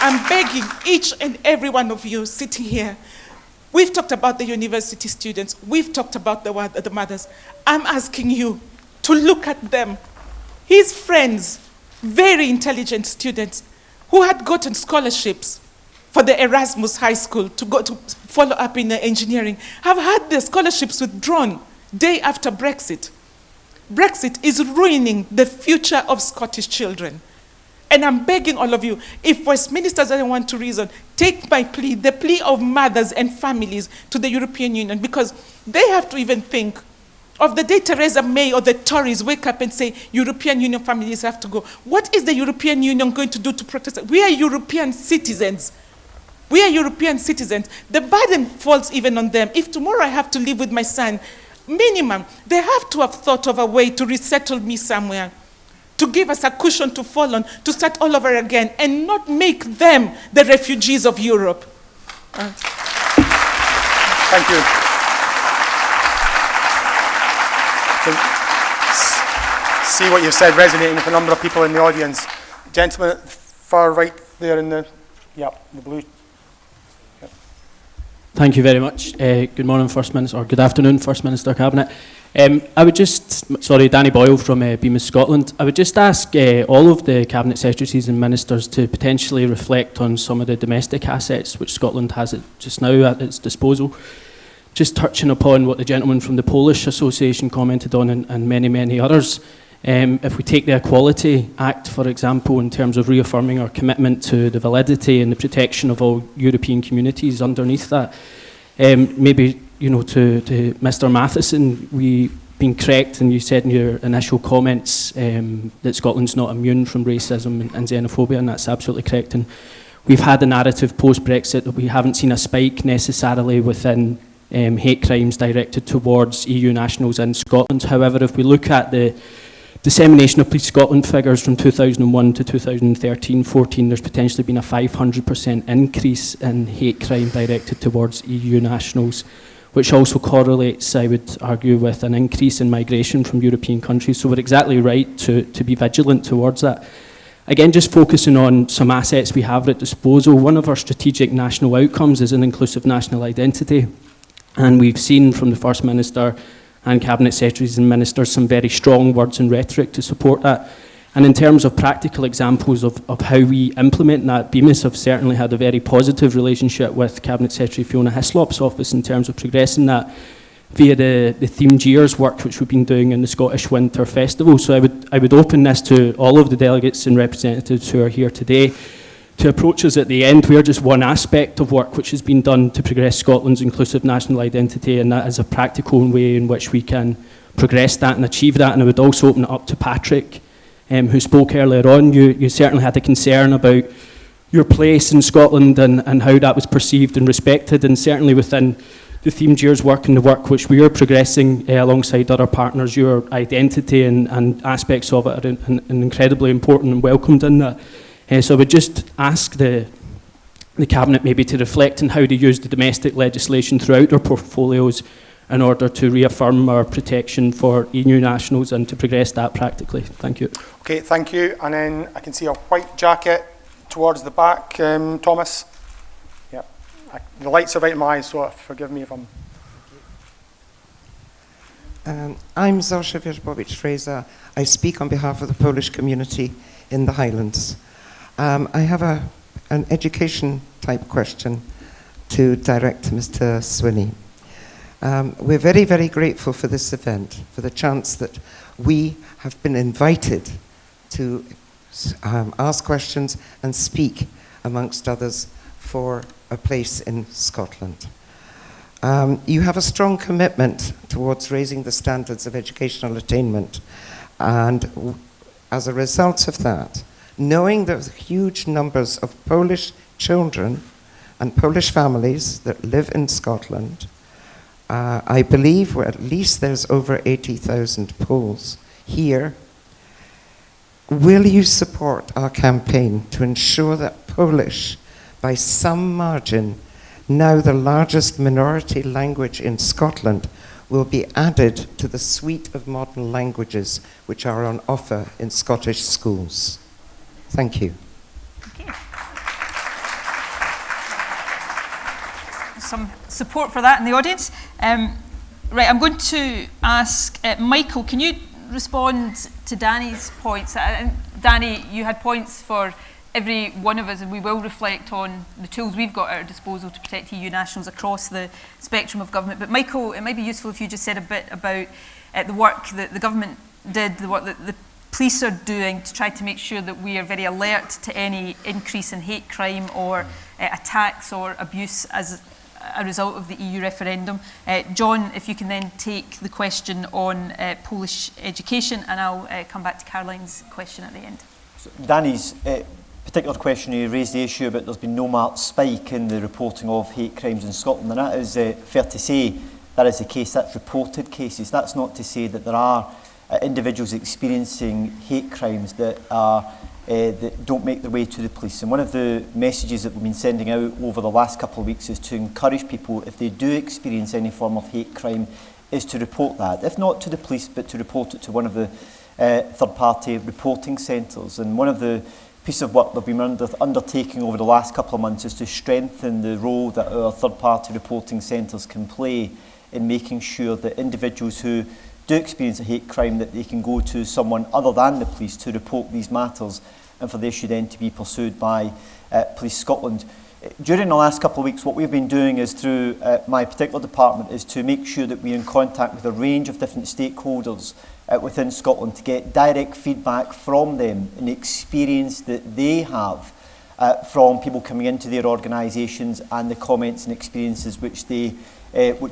I'm begging each and every one of you sitting here. We've talked about the university students. We've talked about the mothers. I'm asking you to look at them. His friends, very intelligent students who had gotten scholarships for the Erasmus High School to go to follow up in engineering, have had their scholarships withdrawn day after Brexit. Brexit is ruining the future of Scottish children. And I'm begging all of you, if Westminster doesn't want to reason, take my plea, the plea of mothers and families to the European Union, because they have to even think of the day Theresa May or the Tories wake up and say, European Union families have to go. What is the European Union going to do to protest? We are European citizens. We are European citizens. The burden falls even on them. If tomorrow I have to live with my son, minimum, they have to have thought of a way to resettle me somewhere, to give us a cushion to fall on, to start all over again, and not make them the refugees of Europe. Thank you. See what you said resonating with a number of people in the audience. Gentleman far right there in the, the blue. Yep. Thank you very much. Good morning, First Minister, or good afternoon, First Minister Cabinet. I would just, Danny Boyle from Bemis Scotland. I would just ask all of the Cabinet Secretaries and Ministers to potentially reflect on some of the domestic assets which Scotland has just now at its disposal. Just touching upon what the gentleman from the Polish Association commented on and many, many others. If we take the Equality Act, for example, in terms of reaffirming our commitment to the validity and the protection of all European communities underneath that, maybe, to Mr. Matheson, we've been correct, and you said in your initial comments that Scotland's not immune from racism and xenophobia, and that's absolutely correct. And we've had a narrative post-Brexit that we haven't seen a spike necessarily within hate crimes directed towards EU nationals in Scotland. However, if we look at the dissemination of Police Scotland figures from 2001 to 2013-14, there's potentially been a 500% increase in hate crime directed towards EU nationals, which also correlates, I would argue, with an increase in migration from European countries. So we're exactly right to be vigilant towards that. Again, just focusing on some assets we have at disposal, one of our strategic national outcomes is an inclusive national identity. And we've seen from the First Minister and Cabinet Secretaries and Ministers some very strong words and rhetoric to support that. And in terms of practical examples of how we implement that, BEMIS have certainly had a very positive relationship with Cabinet Secretary Fiona Hislop's office in terms of progressing that via the themed years work which we've been doing in the Scottish Winter Festival. So I would open this to all of the delegates and representatives who are here today to approach us at the end. We're just one aspect of work which has been done to progress Scotland's inclusive national identity, and that is a practical way in which we can progress that and achieve that. And I would also open it up to Patrick, who spoke earlier on. You certainly had a concern about your place in Scotland and how that was perceived and respected, and certainly within the themed years work and the work which we are progressing alongside other partners, your identity and aspects of it are incredibly important and welcomed in that. So I would just ask the Cabinet maybe to reflect on how to use the domestic legislation throughout their portfolios in order to reaffirm our protection for EU nationals and to progress that practically. Thank you. Okay, thank you. And then I can see a white jacket towards the back, Thomas. Yeah, the lights are right in my eyes, so forgive me if I'm... I'm Zosia Wierzbowicz-Fraser. I speak on behalf of the Polish community in the Highlands. I have an education type question to direct to Mr. Swinney. We're very, very grateful for this event, for the chance that we have been invited to ask questions and speak, amongst others, for a place in Scotland. You have a strong commitment towards raising the standards of educational attainment, and as a result of that, knowing the huge numbers of Polish children and Polish families that live in Scotland, I believe at least there's over 80,000 Poles here. Will you support our campaign to ensure that Polish, by some margin, now the largest minority language in Scotland, will be added to the suite of modern languages which are on offer in Scottish schools? Thank you. Okay. Some support for that in the audience. Right, I'm going to ask Michael, can you respond to Danny's points? Danny, you had points for every one of us, and we will reflect on the tools we've got at our disposal to protect EU nationals across the spectrum of government. But Michael, it might be useful if you just said a bit about the work that the government did, the work that the police are doing to try to make sure that we are very alert to any increase in hate crime or attacks or abuse as a result of the EU referendum. John, if you can then take the question on Polish education, and I'll come back to Caroline's question at the end. So Danny's particular question, you raised the issue about there's been no marked spike in the reporting of hate crimes in Scotland, and that is fair to say that is the case. That's reported cases. That's not to say that there are individuals experiencing hate crimes that don't make their way to the police. And one of the messages that we've been sending out over the last couple of weeks is to encourage people, if they do experience any form of hate crime, is to report that. If not to the police, but to report it to one of the third-party reporting centres. And one of the pieces of work that we've been undertaking over the last couple of months is to strengthen the role that our third-party reporting centres can play in making sure that individuals who do experience a hate crime, that they can go to someone other than the police to report these matters, and for the issue then to be pursued by Police Scotland. During the last couple of weeks, what we've been doing is through my particular department is to make sure that we're in contact with a range of different stakeholders within Scotland to get direct feedback from them and the experience that they have from people coming into their organisations and the comments and experiences which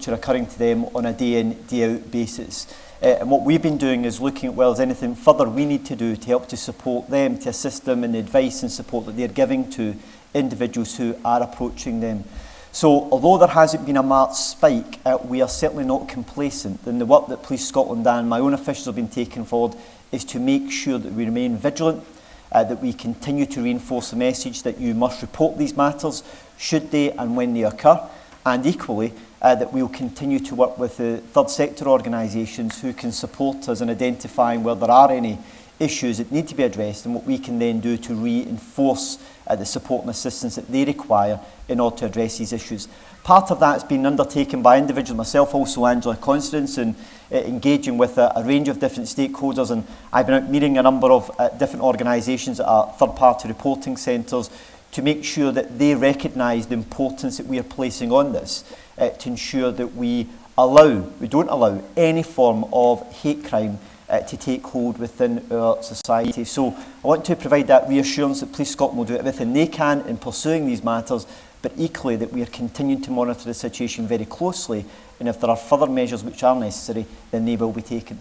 are occurring to them on a day-in, day-out basis. And what we've been doing is looking at, well, is anything further we need to do to help to support them, to assist them in the advice and support that they're giving to individuals who are approaching them. So although there hasn't been a marked spike, we are certainly not complacent. And the work that Police Scotland and my own officials have been taking forward is to make sure that we remain vigilant, that we continue to reinforce the message that you must report these matters should they and when they occur, and equally that we will continue to work with the third sector organisations who can support us in identifying where there are any issues that need to be addressed and what we can then do to reinforce the support and assistance that they require in order to address these issues. Part of that has been undertaken by individuals, myself, also Angela Constance, in engaging with a range of different stakeholders, and I've been out meeting a number of different organisations that are third-party reporting centres to make sure that they recognise the importance that we are placing on this, to ensure that we don't allow any form of hate crime to take hold within our society. So I want to provide that reassurance that Police Scotland will do everything they can in pursuing these matters, but equally that we are continuing to monitor the situation very closely, and if there are further measures which are necessary, then they will be taken.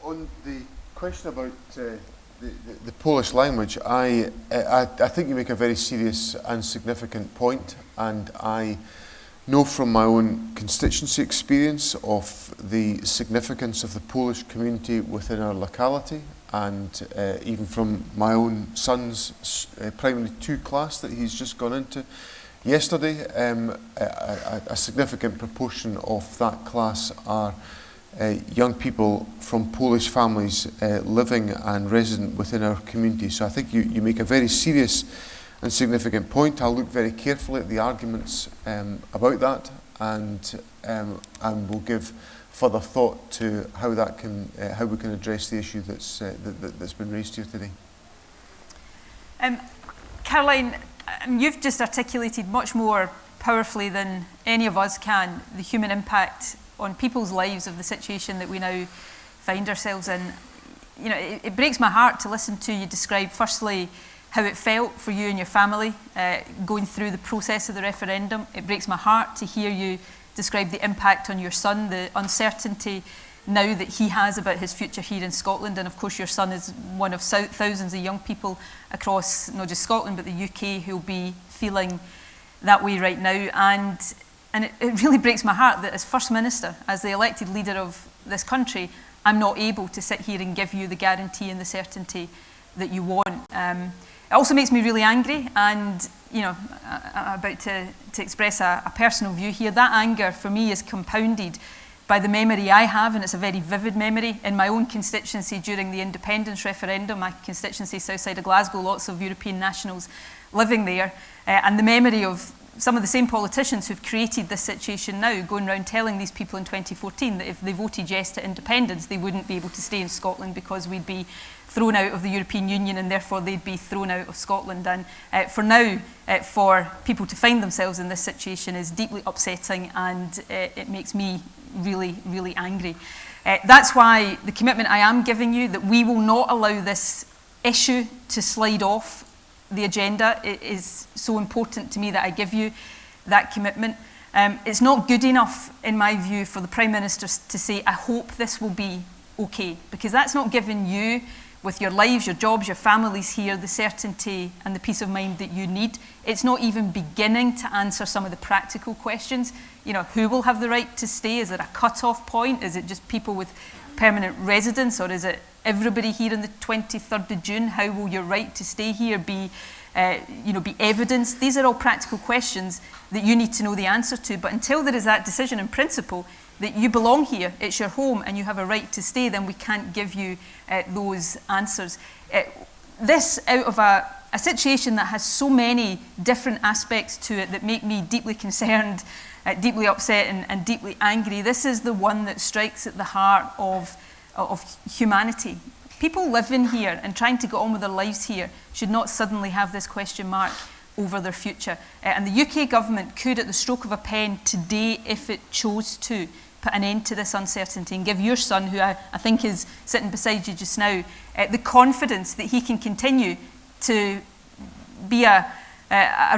On the question about the Polish language, I think you make a very serious and significant point, and I know from my own constituency experience of the significance of the Polish community within our locality, and even from my own son's primary 2 class that he's just gone into yesterday, a significant proportion of that class are young people from Polish families living and resident within our community. So I think you make a very serious and significant point. I'll look very carefully at the arguments about that, and will give further thought to how we can address the issue that's been raised here today. Caroline, you've just articulated much more powerfully than any of us can the human impact on people's lives of the situation that we now find ourselves in. You know, it breaks my heart to listen to you describe, firstly, how it felt for you and your family going through the process of the referendum. It breaks my heart to hear you describe the impact on your son, the uncertainty now that he has about his future here in Scotland. And of course your son is one of thousands of young people across not just Scotland but the UK who will be feeling that way right now. And it really breaks my heart that as First Minister, as the elected leader of this country, I'm not able to sit here and give you the guarantee and the certainty that you want. It also makes me really angry, and you know, I'm about to express a personal view here. That anger for me is compounded by the memory I have, and it's a very vivid memory, in my own constituency during the independence referendum. My constituency, south side of Glasgow, lots of European nationals living there, and the memory of some of the same politicians who've created this situation now going around telling these people in 2014 that if they voted yes to independence, they wouldn't be able to stay in Scotland because we'd be thrown out of the European Union and therefore they'd be thrown out of Scotland. And for now, for people to find themselves in this situation is deeply upsetting, and it makes me really, really angry. That's why the commitment I am giving you, that we will not allow this issue to slide off the agenda, is so important to me that I give you that commitment. It's not good enough, in my view, for the Prime Minister to say, I hope this will be okay, because that's not giving you, with your lives, your jobs, your families here, the certainty and the peace of mind that you need. It's not even beginning to answer some of the practical questions. You know, who will have the right to stay? Is there a cut-off point? Is it just people with permanent residence, or is it everybody here on the 23rd of June? How will your right to stay here be evidenced? These are all practical questions that you need to know the answer to. But until there is that decision in principle that you belong here, it's your home and you have a right to stay, then we can't give you those answers. This out of a situation that has so many different aspects to it that make me deeply concerned, deeply upset and deeply angry. This is the one that strikes at the heart of humanity. People living here and trying to get on with their lives here should not suddenly have this question mark over their future. And the UK government could, at the stroke of a pen today, if it chose to, put an end to this uncertainty and give your son, who I think is sitting beside you just now, the confidence that he can continue to be a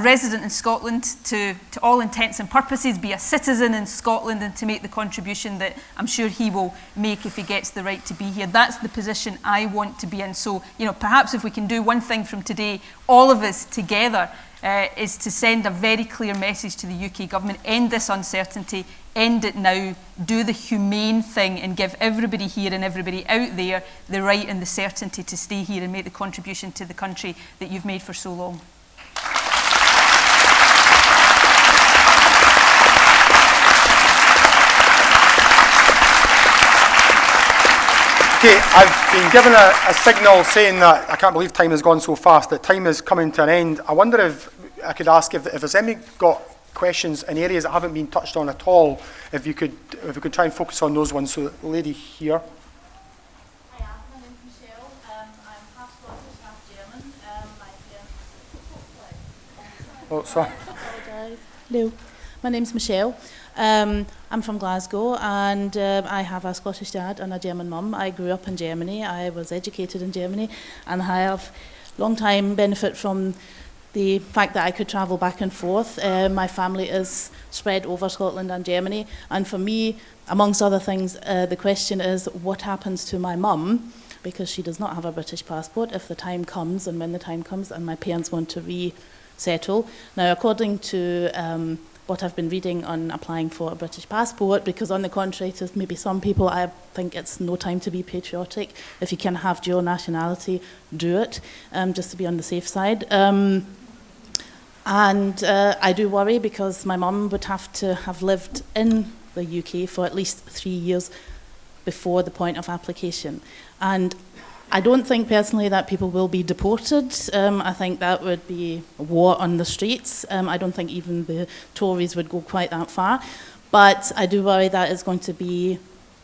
resident in Scotland, to all intents and purposes be a citizen in Scotland, and to make the contribution that I'm sure he will make if he gets the right to be here. That's the position I want to be in. So, you know, perhaps if we can do one thing from today, all of us together, is to send a very clear message to the UK government: end this uncertainty, end it now, do the humane thing and give everybody here and everybody out there the right and the certainty to stay here and make the contribution to the country that you've made for so long. Okay, I've been given a signal saying that, I can't believe time has gone so fast, that time is coming to an end. I wonder if I could ask if there's any got questions in areas that haven't been touched on at all, if we could try and focus on those ones. So the lady here. Hi, my name's Michelle. I'm half Scottish, half German. My parents... Oh, sorry. Hello, my name's Michelle. I'm from Glasgow, and I have a Scottish dad and a German mum. I grew up in Germany. I was educated in Germany, and I have long time benefit from the fact that I could travel back and forth. My family is spread over Scotland and Germany, and for me, amongst other things, the question is what happens to my mum, because she does not have a British passport, if the time comes and when the time comes and my parents want to resettle. Now, according to what I've been reading on applying for a British passport, because on the contrary to maybe some people, I think it's no time to be patriotic. If you can have dual nationality, do it, just to be on the safe side. And I do worry because my mum would have to have lived in the UK for at least 3 years before the point of application. And I don't think personally that people will be deported. I think that would be a war on the streets. I don't think even the Tories would go quite that far. But I do worry that it's going to be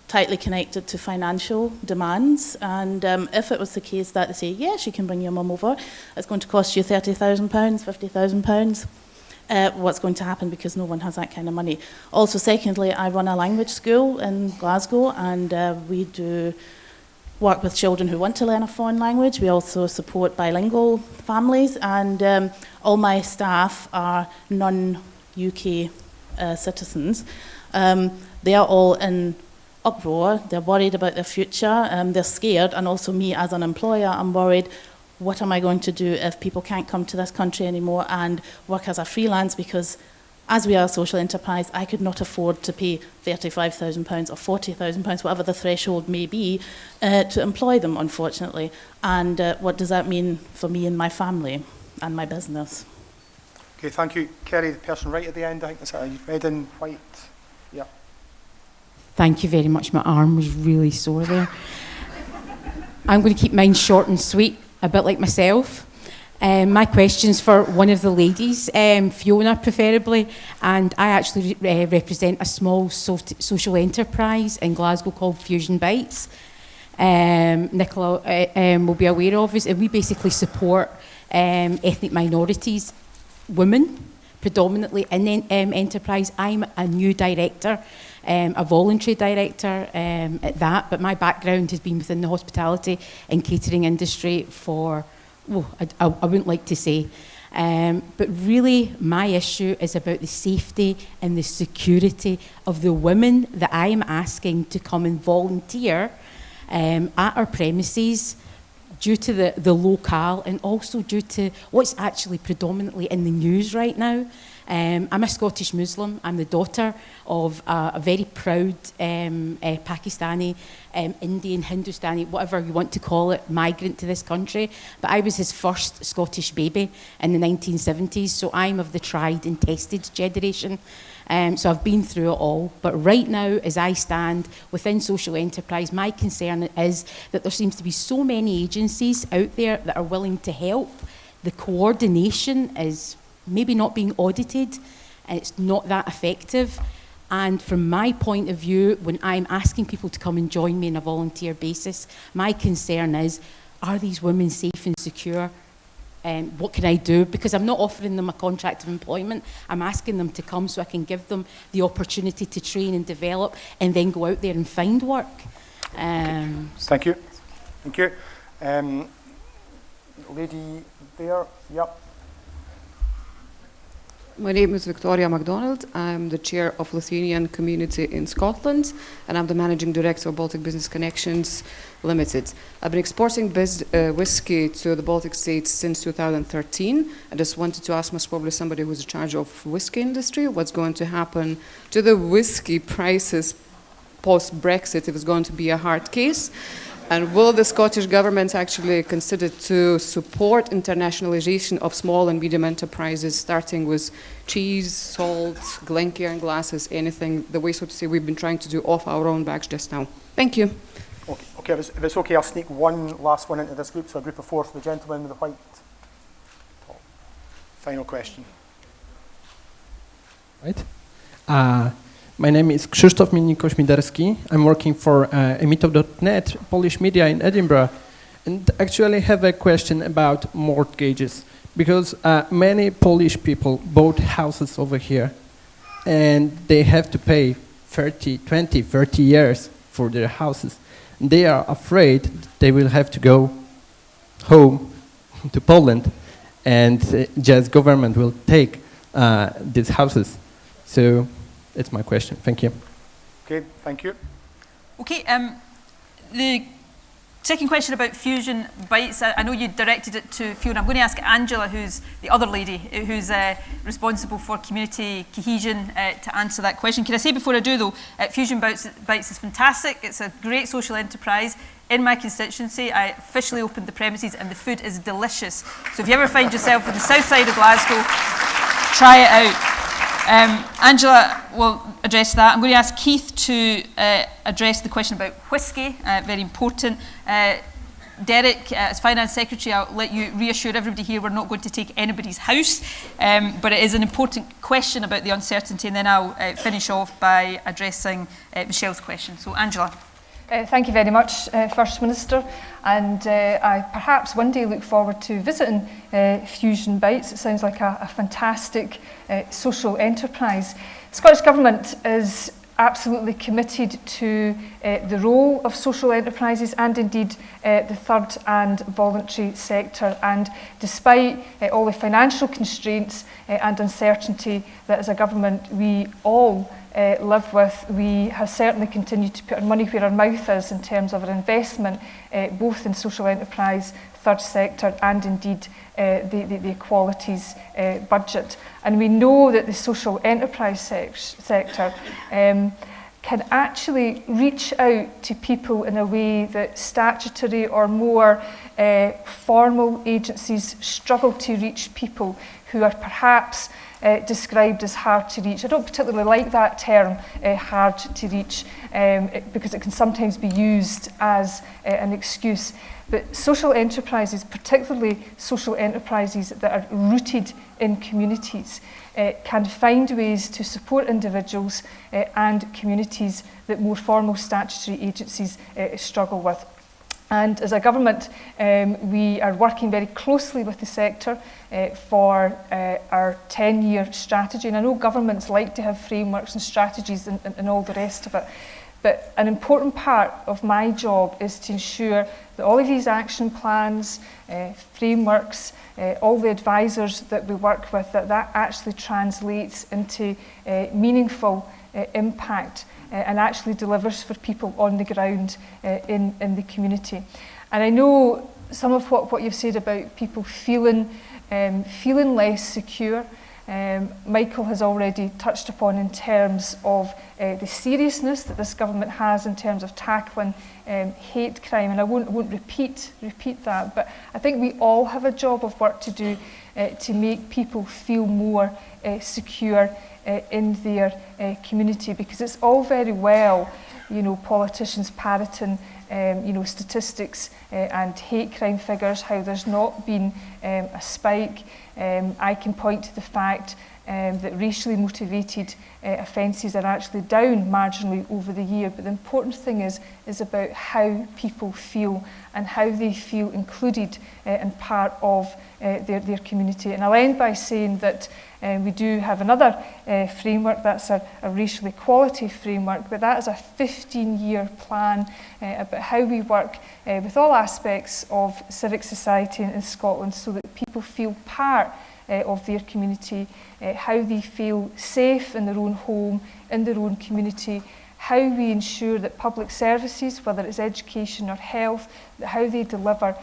tightly connected to financial demands. And if it was the case that they say, yes, you can bring your mum over, it's going to cost you £30,000, £50,000. What's going to happen, because no one has that kind of money. Also, secondly, I run a language school in Glasgow, and we do work with children who want to learn a foreign language. We also support bilingual families, and all my staff are non-UK citizens. They are all in uproar. They're worried about their future. They're scared, and also me as an employer, I'm worried, what am I going to do if people can't come to this country anymore and work as a freelance, because as we are a social enterprise, I could not afford to pay £35,000 or £40,000, whatever the threshold may be, to employ them, unfortunately. And what does that mean for me and my family and my business? Okay, thank you. Kerry, the person right at the end, I think that's red and white. Yeah. Thank you very much. My arm was really sore there. I'm going to keep mine short and sweet, a bit like myself. My question's for one of the ladies, Fiona preferably, and I actually represent a small social enterprise in Glasgow called Fusion Bites. Nicola will be aware of us, and we basically support ethnic minorities, women, predominantly in enterprise. I'm a new director, a voluntary director at that, but my background has been within the hospitality and catering industry for, I wouldn't like to say. But really, my issue is about the safety and the security of the women that I'm asking to come and volunteer at our premises, due to the locale and also due to what's actually predominantly in the news right now. I'm a Scottish Muslim. I'm the daughter of a very proud Pakistani, Indian, Hindustani, whatever you want to call it, migrant to this country. But I was his first Scottish baby in the 1970s, so I'm of the tried and tested generation. So I've been through it all. But right now, as I stand within social enterprise, my concern is that there seems to be so many agencies out there that are willing to help. The coordination is maybe not being audited, and it's not that effective. And from my point of view, when I'm asking people to come and join me on a volunteer basis, my concern is, are these women safe and secure? What can I do? Because I'm not offering them a contract of employment. I'm asking them to come so I can give them the opportunity to train and develop and then go out there and find work. Thank you. Thank you. Lady there, yep. My name is Victoria MacDonald. I'm the chair of Lithuanian community in Scotland, and I'm the managing director of Baltic Business Connections Limited. I've been exporting whiskey to the Baltic states since 2013. I just wanted to ask most probably somebody who's in charge of whiskey industry, what's going to happen to the whiskey prices post-Brexit if it's going to be a hard case? And will the Scottish government actually consider to support internationalization of small and medium enterprises, starting with cheese, salt, Glencairn glasses, anything, the way, so to say, we've been trying to do off our own backs just now? Thank you. Okay, if it's okay, I'll sneak one last one into this group, so a group of four for the gentleman with the white top. Final question. Right. My name is Krzysztof Miniko-Śmiderski. I'm working for emito.net, Polish media in Edinburgh, and actually have a question about mortgages, because many Polish people bought houses over here, and they have to pay 20, 30 years for their houses. And they are afraid they will have to go home to Poland, and just government will take these houses. So that's my question. Thank you. Okay, thank you. Okay, the second question about Fusion Bites, I know you directed it to Fiona. I'm going to ask Angela, who's the other lady, who's responsible for community cohesion, to answer that question. Can I say before I do though, Fusion Bites is fantastic. It's a great social enterprise in my constituency. I officially opened the premises and the food is delicious. So if you ever find yourself in the south side of Glasgow, try it out. Angela will address that. I'm going to ask Keith to address the question about whiskey, very important. Derek, as Finance Secretary, I'll let you reassure everybody here we're not going to take anybody's house, but it is an important question about the uncertainty, and then I'll finish off by addressing Michelle's question. So, Angela. Thank you very much, First Minister, and I perhaps one day look forward to visiting Fusion Bites. It sounds like a fantastic social enterprise. The Scottish Government is absolutely committed to the role of social enterprises and indeed the third and voluntary sector, and despite all the financial constraints and uncertainty that as a government we all live with, we have certainly continued to put our money where our mouth is in terms of our investment both in social enterprise, third sector and indeed the equalities budget. And we know that the social enterprise sector can actually reach out to people in a way that statutory or more formal agencies struggle to reach people who are perhaps described as hard to reach. I don't particularly like that term, hard to reach, because it can sometimes be used as an excuse. But social enterprises, particularly social enterprises that are rooted in communities, can find ways to support individuals and communities that more formal statutory agencies struggle with. And as a government, we are working very closely with the sector for our 10-year strategy. And I know governments like to have frameworks and strategies and all the rest of it. But an important part of my job is to ensure that all of these action plans, frameworks, all the advisors that we work with, that actually translates into meaningful impact and actually delivers for people on the ground in the community. And I know some of what you've said about people feeling less secure. Michael has already touched upon in terms of the seriousness that this government has in terms of tackling hate crime, and I won't repeat that, but I think we all have a job of work to do to make people feel more secure in their community, because it's all very well, politicians parroting statistics and hate crime figures, how there's not been a spike. I can point to the fact that racially motivated offences are actually down marginally over the year, but the important thing is about how people feel and how they feel included and part of their community. And I'll end by saying that we do have another framework, that's a racial equality framework, but that is a 15-year plan about how we work with all aspects of civic society in Scotland so that people feel part of their community, how they feel safe in their own home, in their own community, how we ensure that public services, whether it's education or health, that how they deliver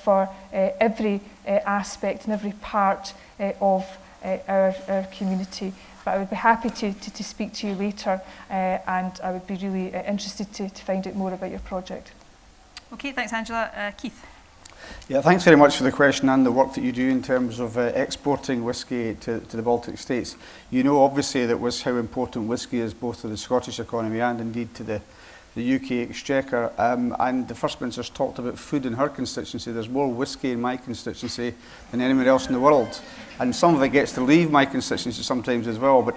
for every aspect and every part of our community. But I would be happy to speak to you later, and I would be really interested to find out more about your project. Okay, thanks Angela. Keith. Yeah, thanks very much for the question and the work that you do in terms of exporting whisky to the Baltic states. You know obviously that how important whisky is both to the Scottish economy and indeed to the UK Exchequer, and the First Minister's talked about food in her constituency. There's more whisky in my constituency than anywhere else in the world, and some of it gets to leave my constituency sometimes as well. But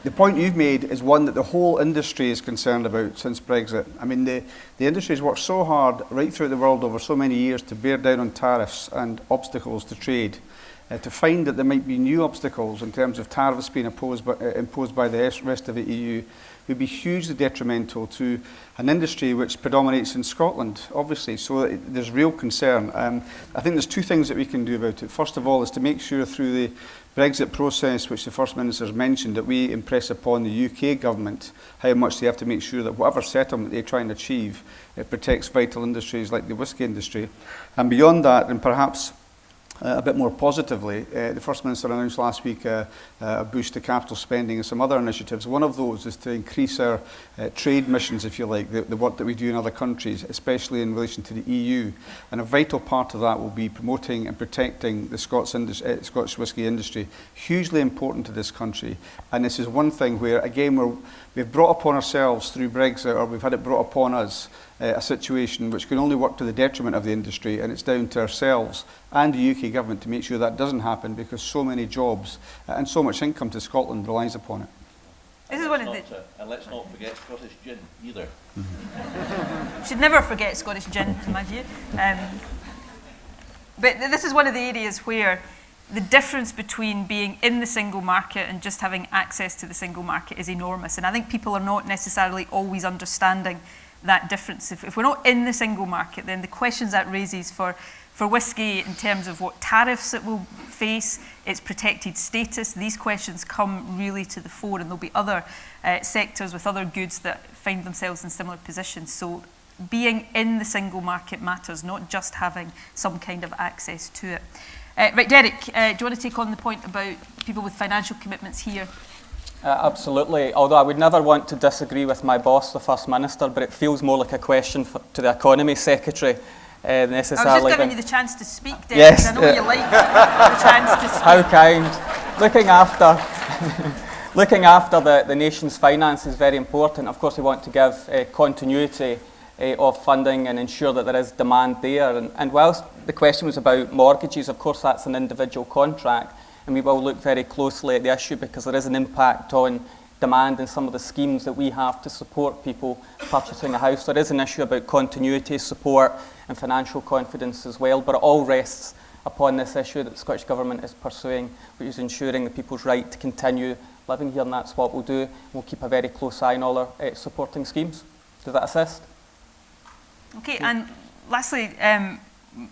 the point you've made is one that the whole industry is concerned about since Brexit. I mean, the industry has worked so hard right throughout the world over so many years to bear down on tariffs and obstacles to trade. To find that there might be new obstacles in terms of tariffs being imposed by the rest of the EU would be hugely detrimental to an industry which predominates in Scotland, obviously. So there's real concern. I think there's two things that we can do about it. First of all is to make sure through the Brexit process, which the First Minister's mentioned, that we impress upon the UK government how much they have to make sure that whatever settlement they try and achieve, it protects vital industries like the whisky industry. And beyond that, and perhaps a bit more positively, the First Minister announced last week a boost to capital spending and some other initiatives. One of those is to increase our trade missions, if you like, the work that we do in other countries, especially in relation to the EU. And a vital part of that will be promoting and protecting the Scottish whisky industry, hugely important to this country. And this is one thing where, again, we've brought upon ourselves through Brexit, or we've had it brought upon us, a situation which can only work to the detriment of the industry, and it's down to ourselves and the UK government to make sure that doesn't happen, because so many jobs and so much income to Scotland relies upon it. This is one of and let's not forget Scottish gin either. Should never forget Scottish gin, in my view. But this is one of the areas where the difference between being in the single market and just having access to the single market is enormous. And I think people are not necessarily always understanding that difference. If we're not in the single market, then the questions that raises for whisky in terms of what tariffs it will face, its protected status, these questions come really to the fore, and there'll be other sectors with other goods that find themselves in similar positions. So being in the single market matters, not just having some kind of access to it. Right, Derek, do you want to take on the point about people with financial commitments here? Absolutely, although I would never want to disagree with my boss, the First Minister, but it feels more like a question to the Economy Secretary necessarily. I was just giving you the chance to speak, Derek, yes, I know you like the chance to speak. How kind. Looking after the nation's finance is very important. Of course, we want to give continuity of funding and ensure that there is demand there. And whilst the question was about mortgages, of course that's an individual contract, and we will look very closely at the issue because there is an impact on demand in some of the schemes that we have to support people purchasing a house. There is an issue about continuity, support and financial confidence as well, but it all rests upon this issue that the Scottish Government is pursuing, which is ensuring that people's right to continue living here, and that's what we'll do. We'll keep a very close eye on all our supporting schemes. Does that assist? Okay, and lastly,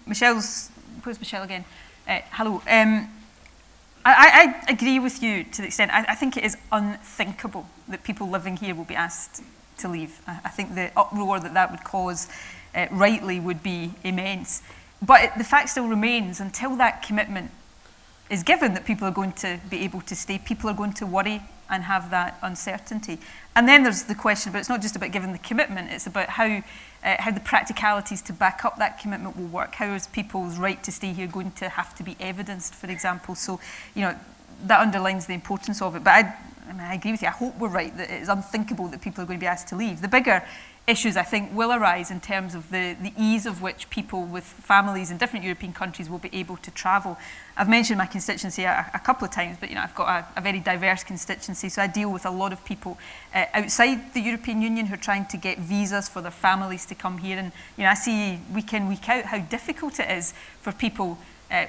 where's Michelle again? Hello. I agree with you to the extent, I think it is unthinkable that people living here will be asked to leave. I think the uproar that would cause rightly would be immense. But the fact still remains, until that commitment is given that people are going to be able to stay, people are going to worry and have that uncertainty. And then there's the question, but it's not just about giving the commitment, it's about how the practicalities to back up that commitment will work. How is people's right to stay here going to have to be evidenced, for example? So, that underlines the importance of it. But I agree with you. I hope we're right that it is unthinkable that people are going to be asked to leave. The bigger issues, I think, will arise in terms of the ease of which people with families in different European countries will be able to travel. I've mentioned my constituency a couple of times, but I've got a very diverse constituency, so I deal with a lot of people outside the European Union who are trying to get visas for their families to come here. And I see week in, week out how difficult it is for people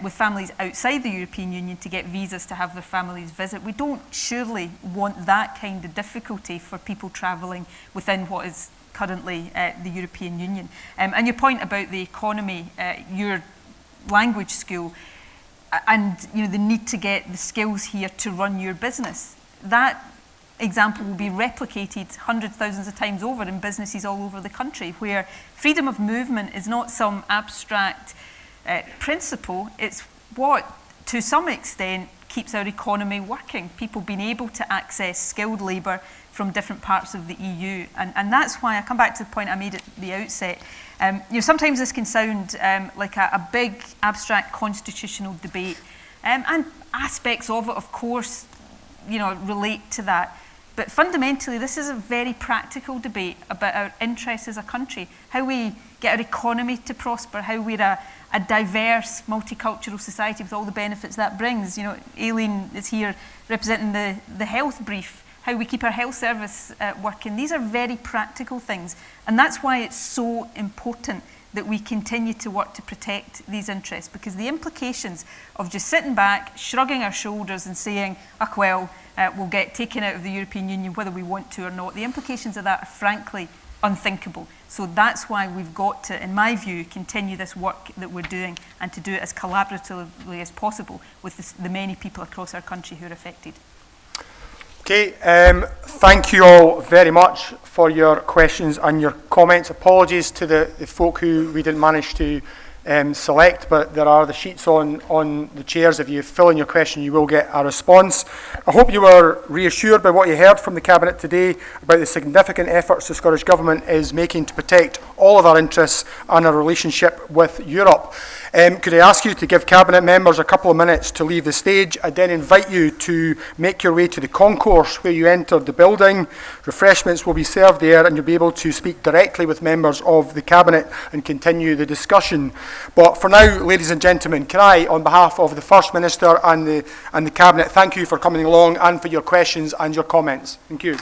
with families outside the European Union to get visas to have their families visit. We don't surely want that kind of difficulty for people travelling within what is currently the European Union. And your point about the economy, your language school, and the need to get the skills here to run your business. That example will be replicated hundreds, thousands of times over in businesses all over the country, where freedom of movement is not some abstract principle. It's what, to some extent, keeps our economy working. People being able to access skilled labour from different parts of the EU. And that's why I come back to the point I made at the outset. Sometimes this can sound like a big abstract constitutional debate, and aspects of it, of course, relate to that. But fundamentally, this is a very practical debate about our interests as a country, how we get our economy to prosper, how we're a diverse, multicultural society with all the benefits that brings. Aileen is here representing the health brief, how we keep our health service working. These are very practical things. And that's why it's so important that we continue to work to protect these interests, because the implications of just sitting back, shrugging our shoulders and saying, we'll get taken out of the European Union whether we want to or not, the implications of that are frankly unthinkable. So that's why we've got to, in my view, continue this work that we're doing, and to do it as collaboratively as possible with the many people across our country who are affected. Okay, thank you all very much for your questions and your comments. Apologies to the folk who we didn't manage to select, but there are the sheets on the chairs. If you fill in your question, you will get a response. I hope you were reassured by what you heard from the Cabinet today about the significant efforts the Scottish Government is making to protect all of our interests and our relationship with Europe. Could I ask you to give Cabinet members a couple of minutes to leave the stage? I then invite you to make your way to the concourse where you entered the building. Refreshments will be served there, and you'll be able to speak directly with members of the Cabinet and continue the discussion. But for now, ladies and gentlemen, can I, on behalf of the First Minister and the Cabinet, thank you for coming along and for your questions and your comments. Thank you.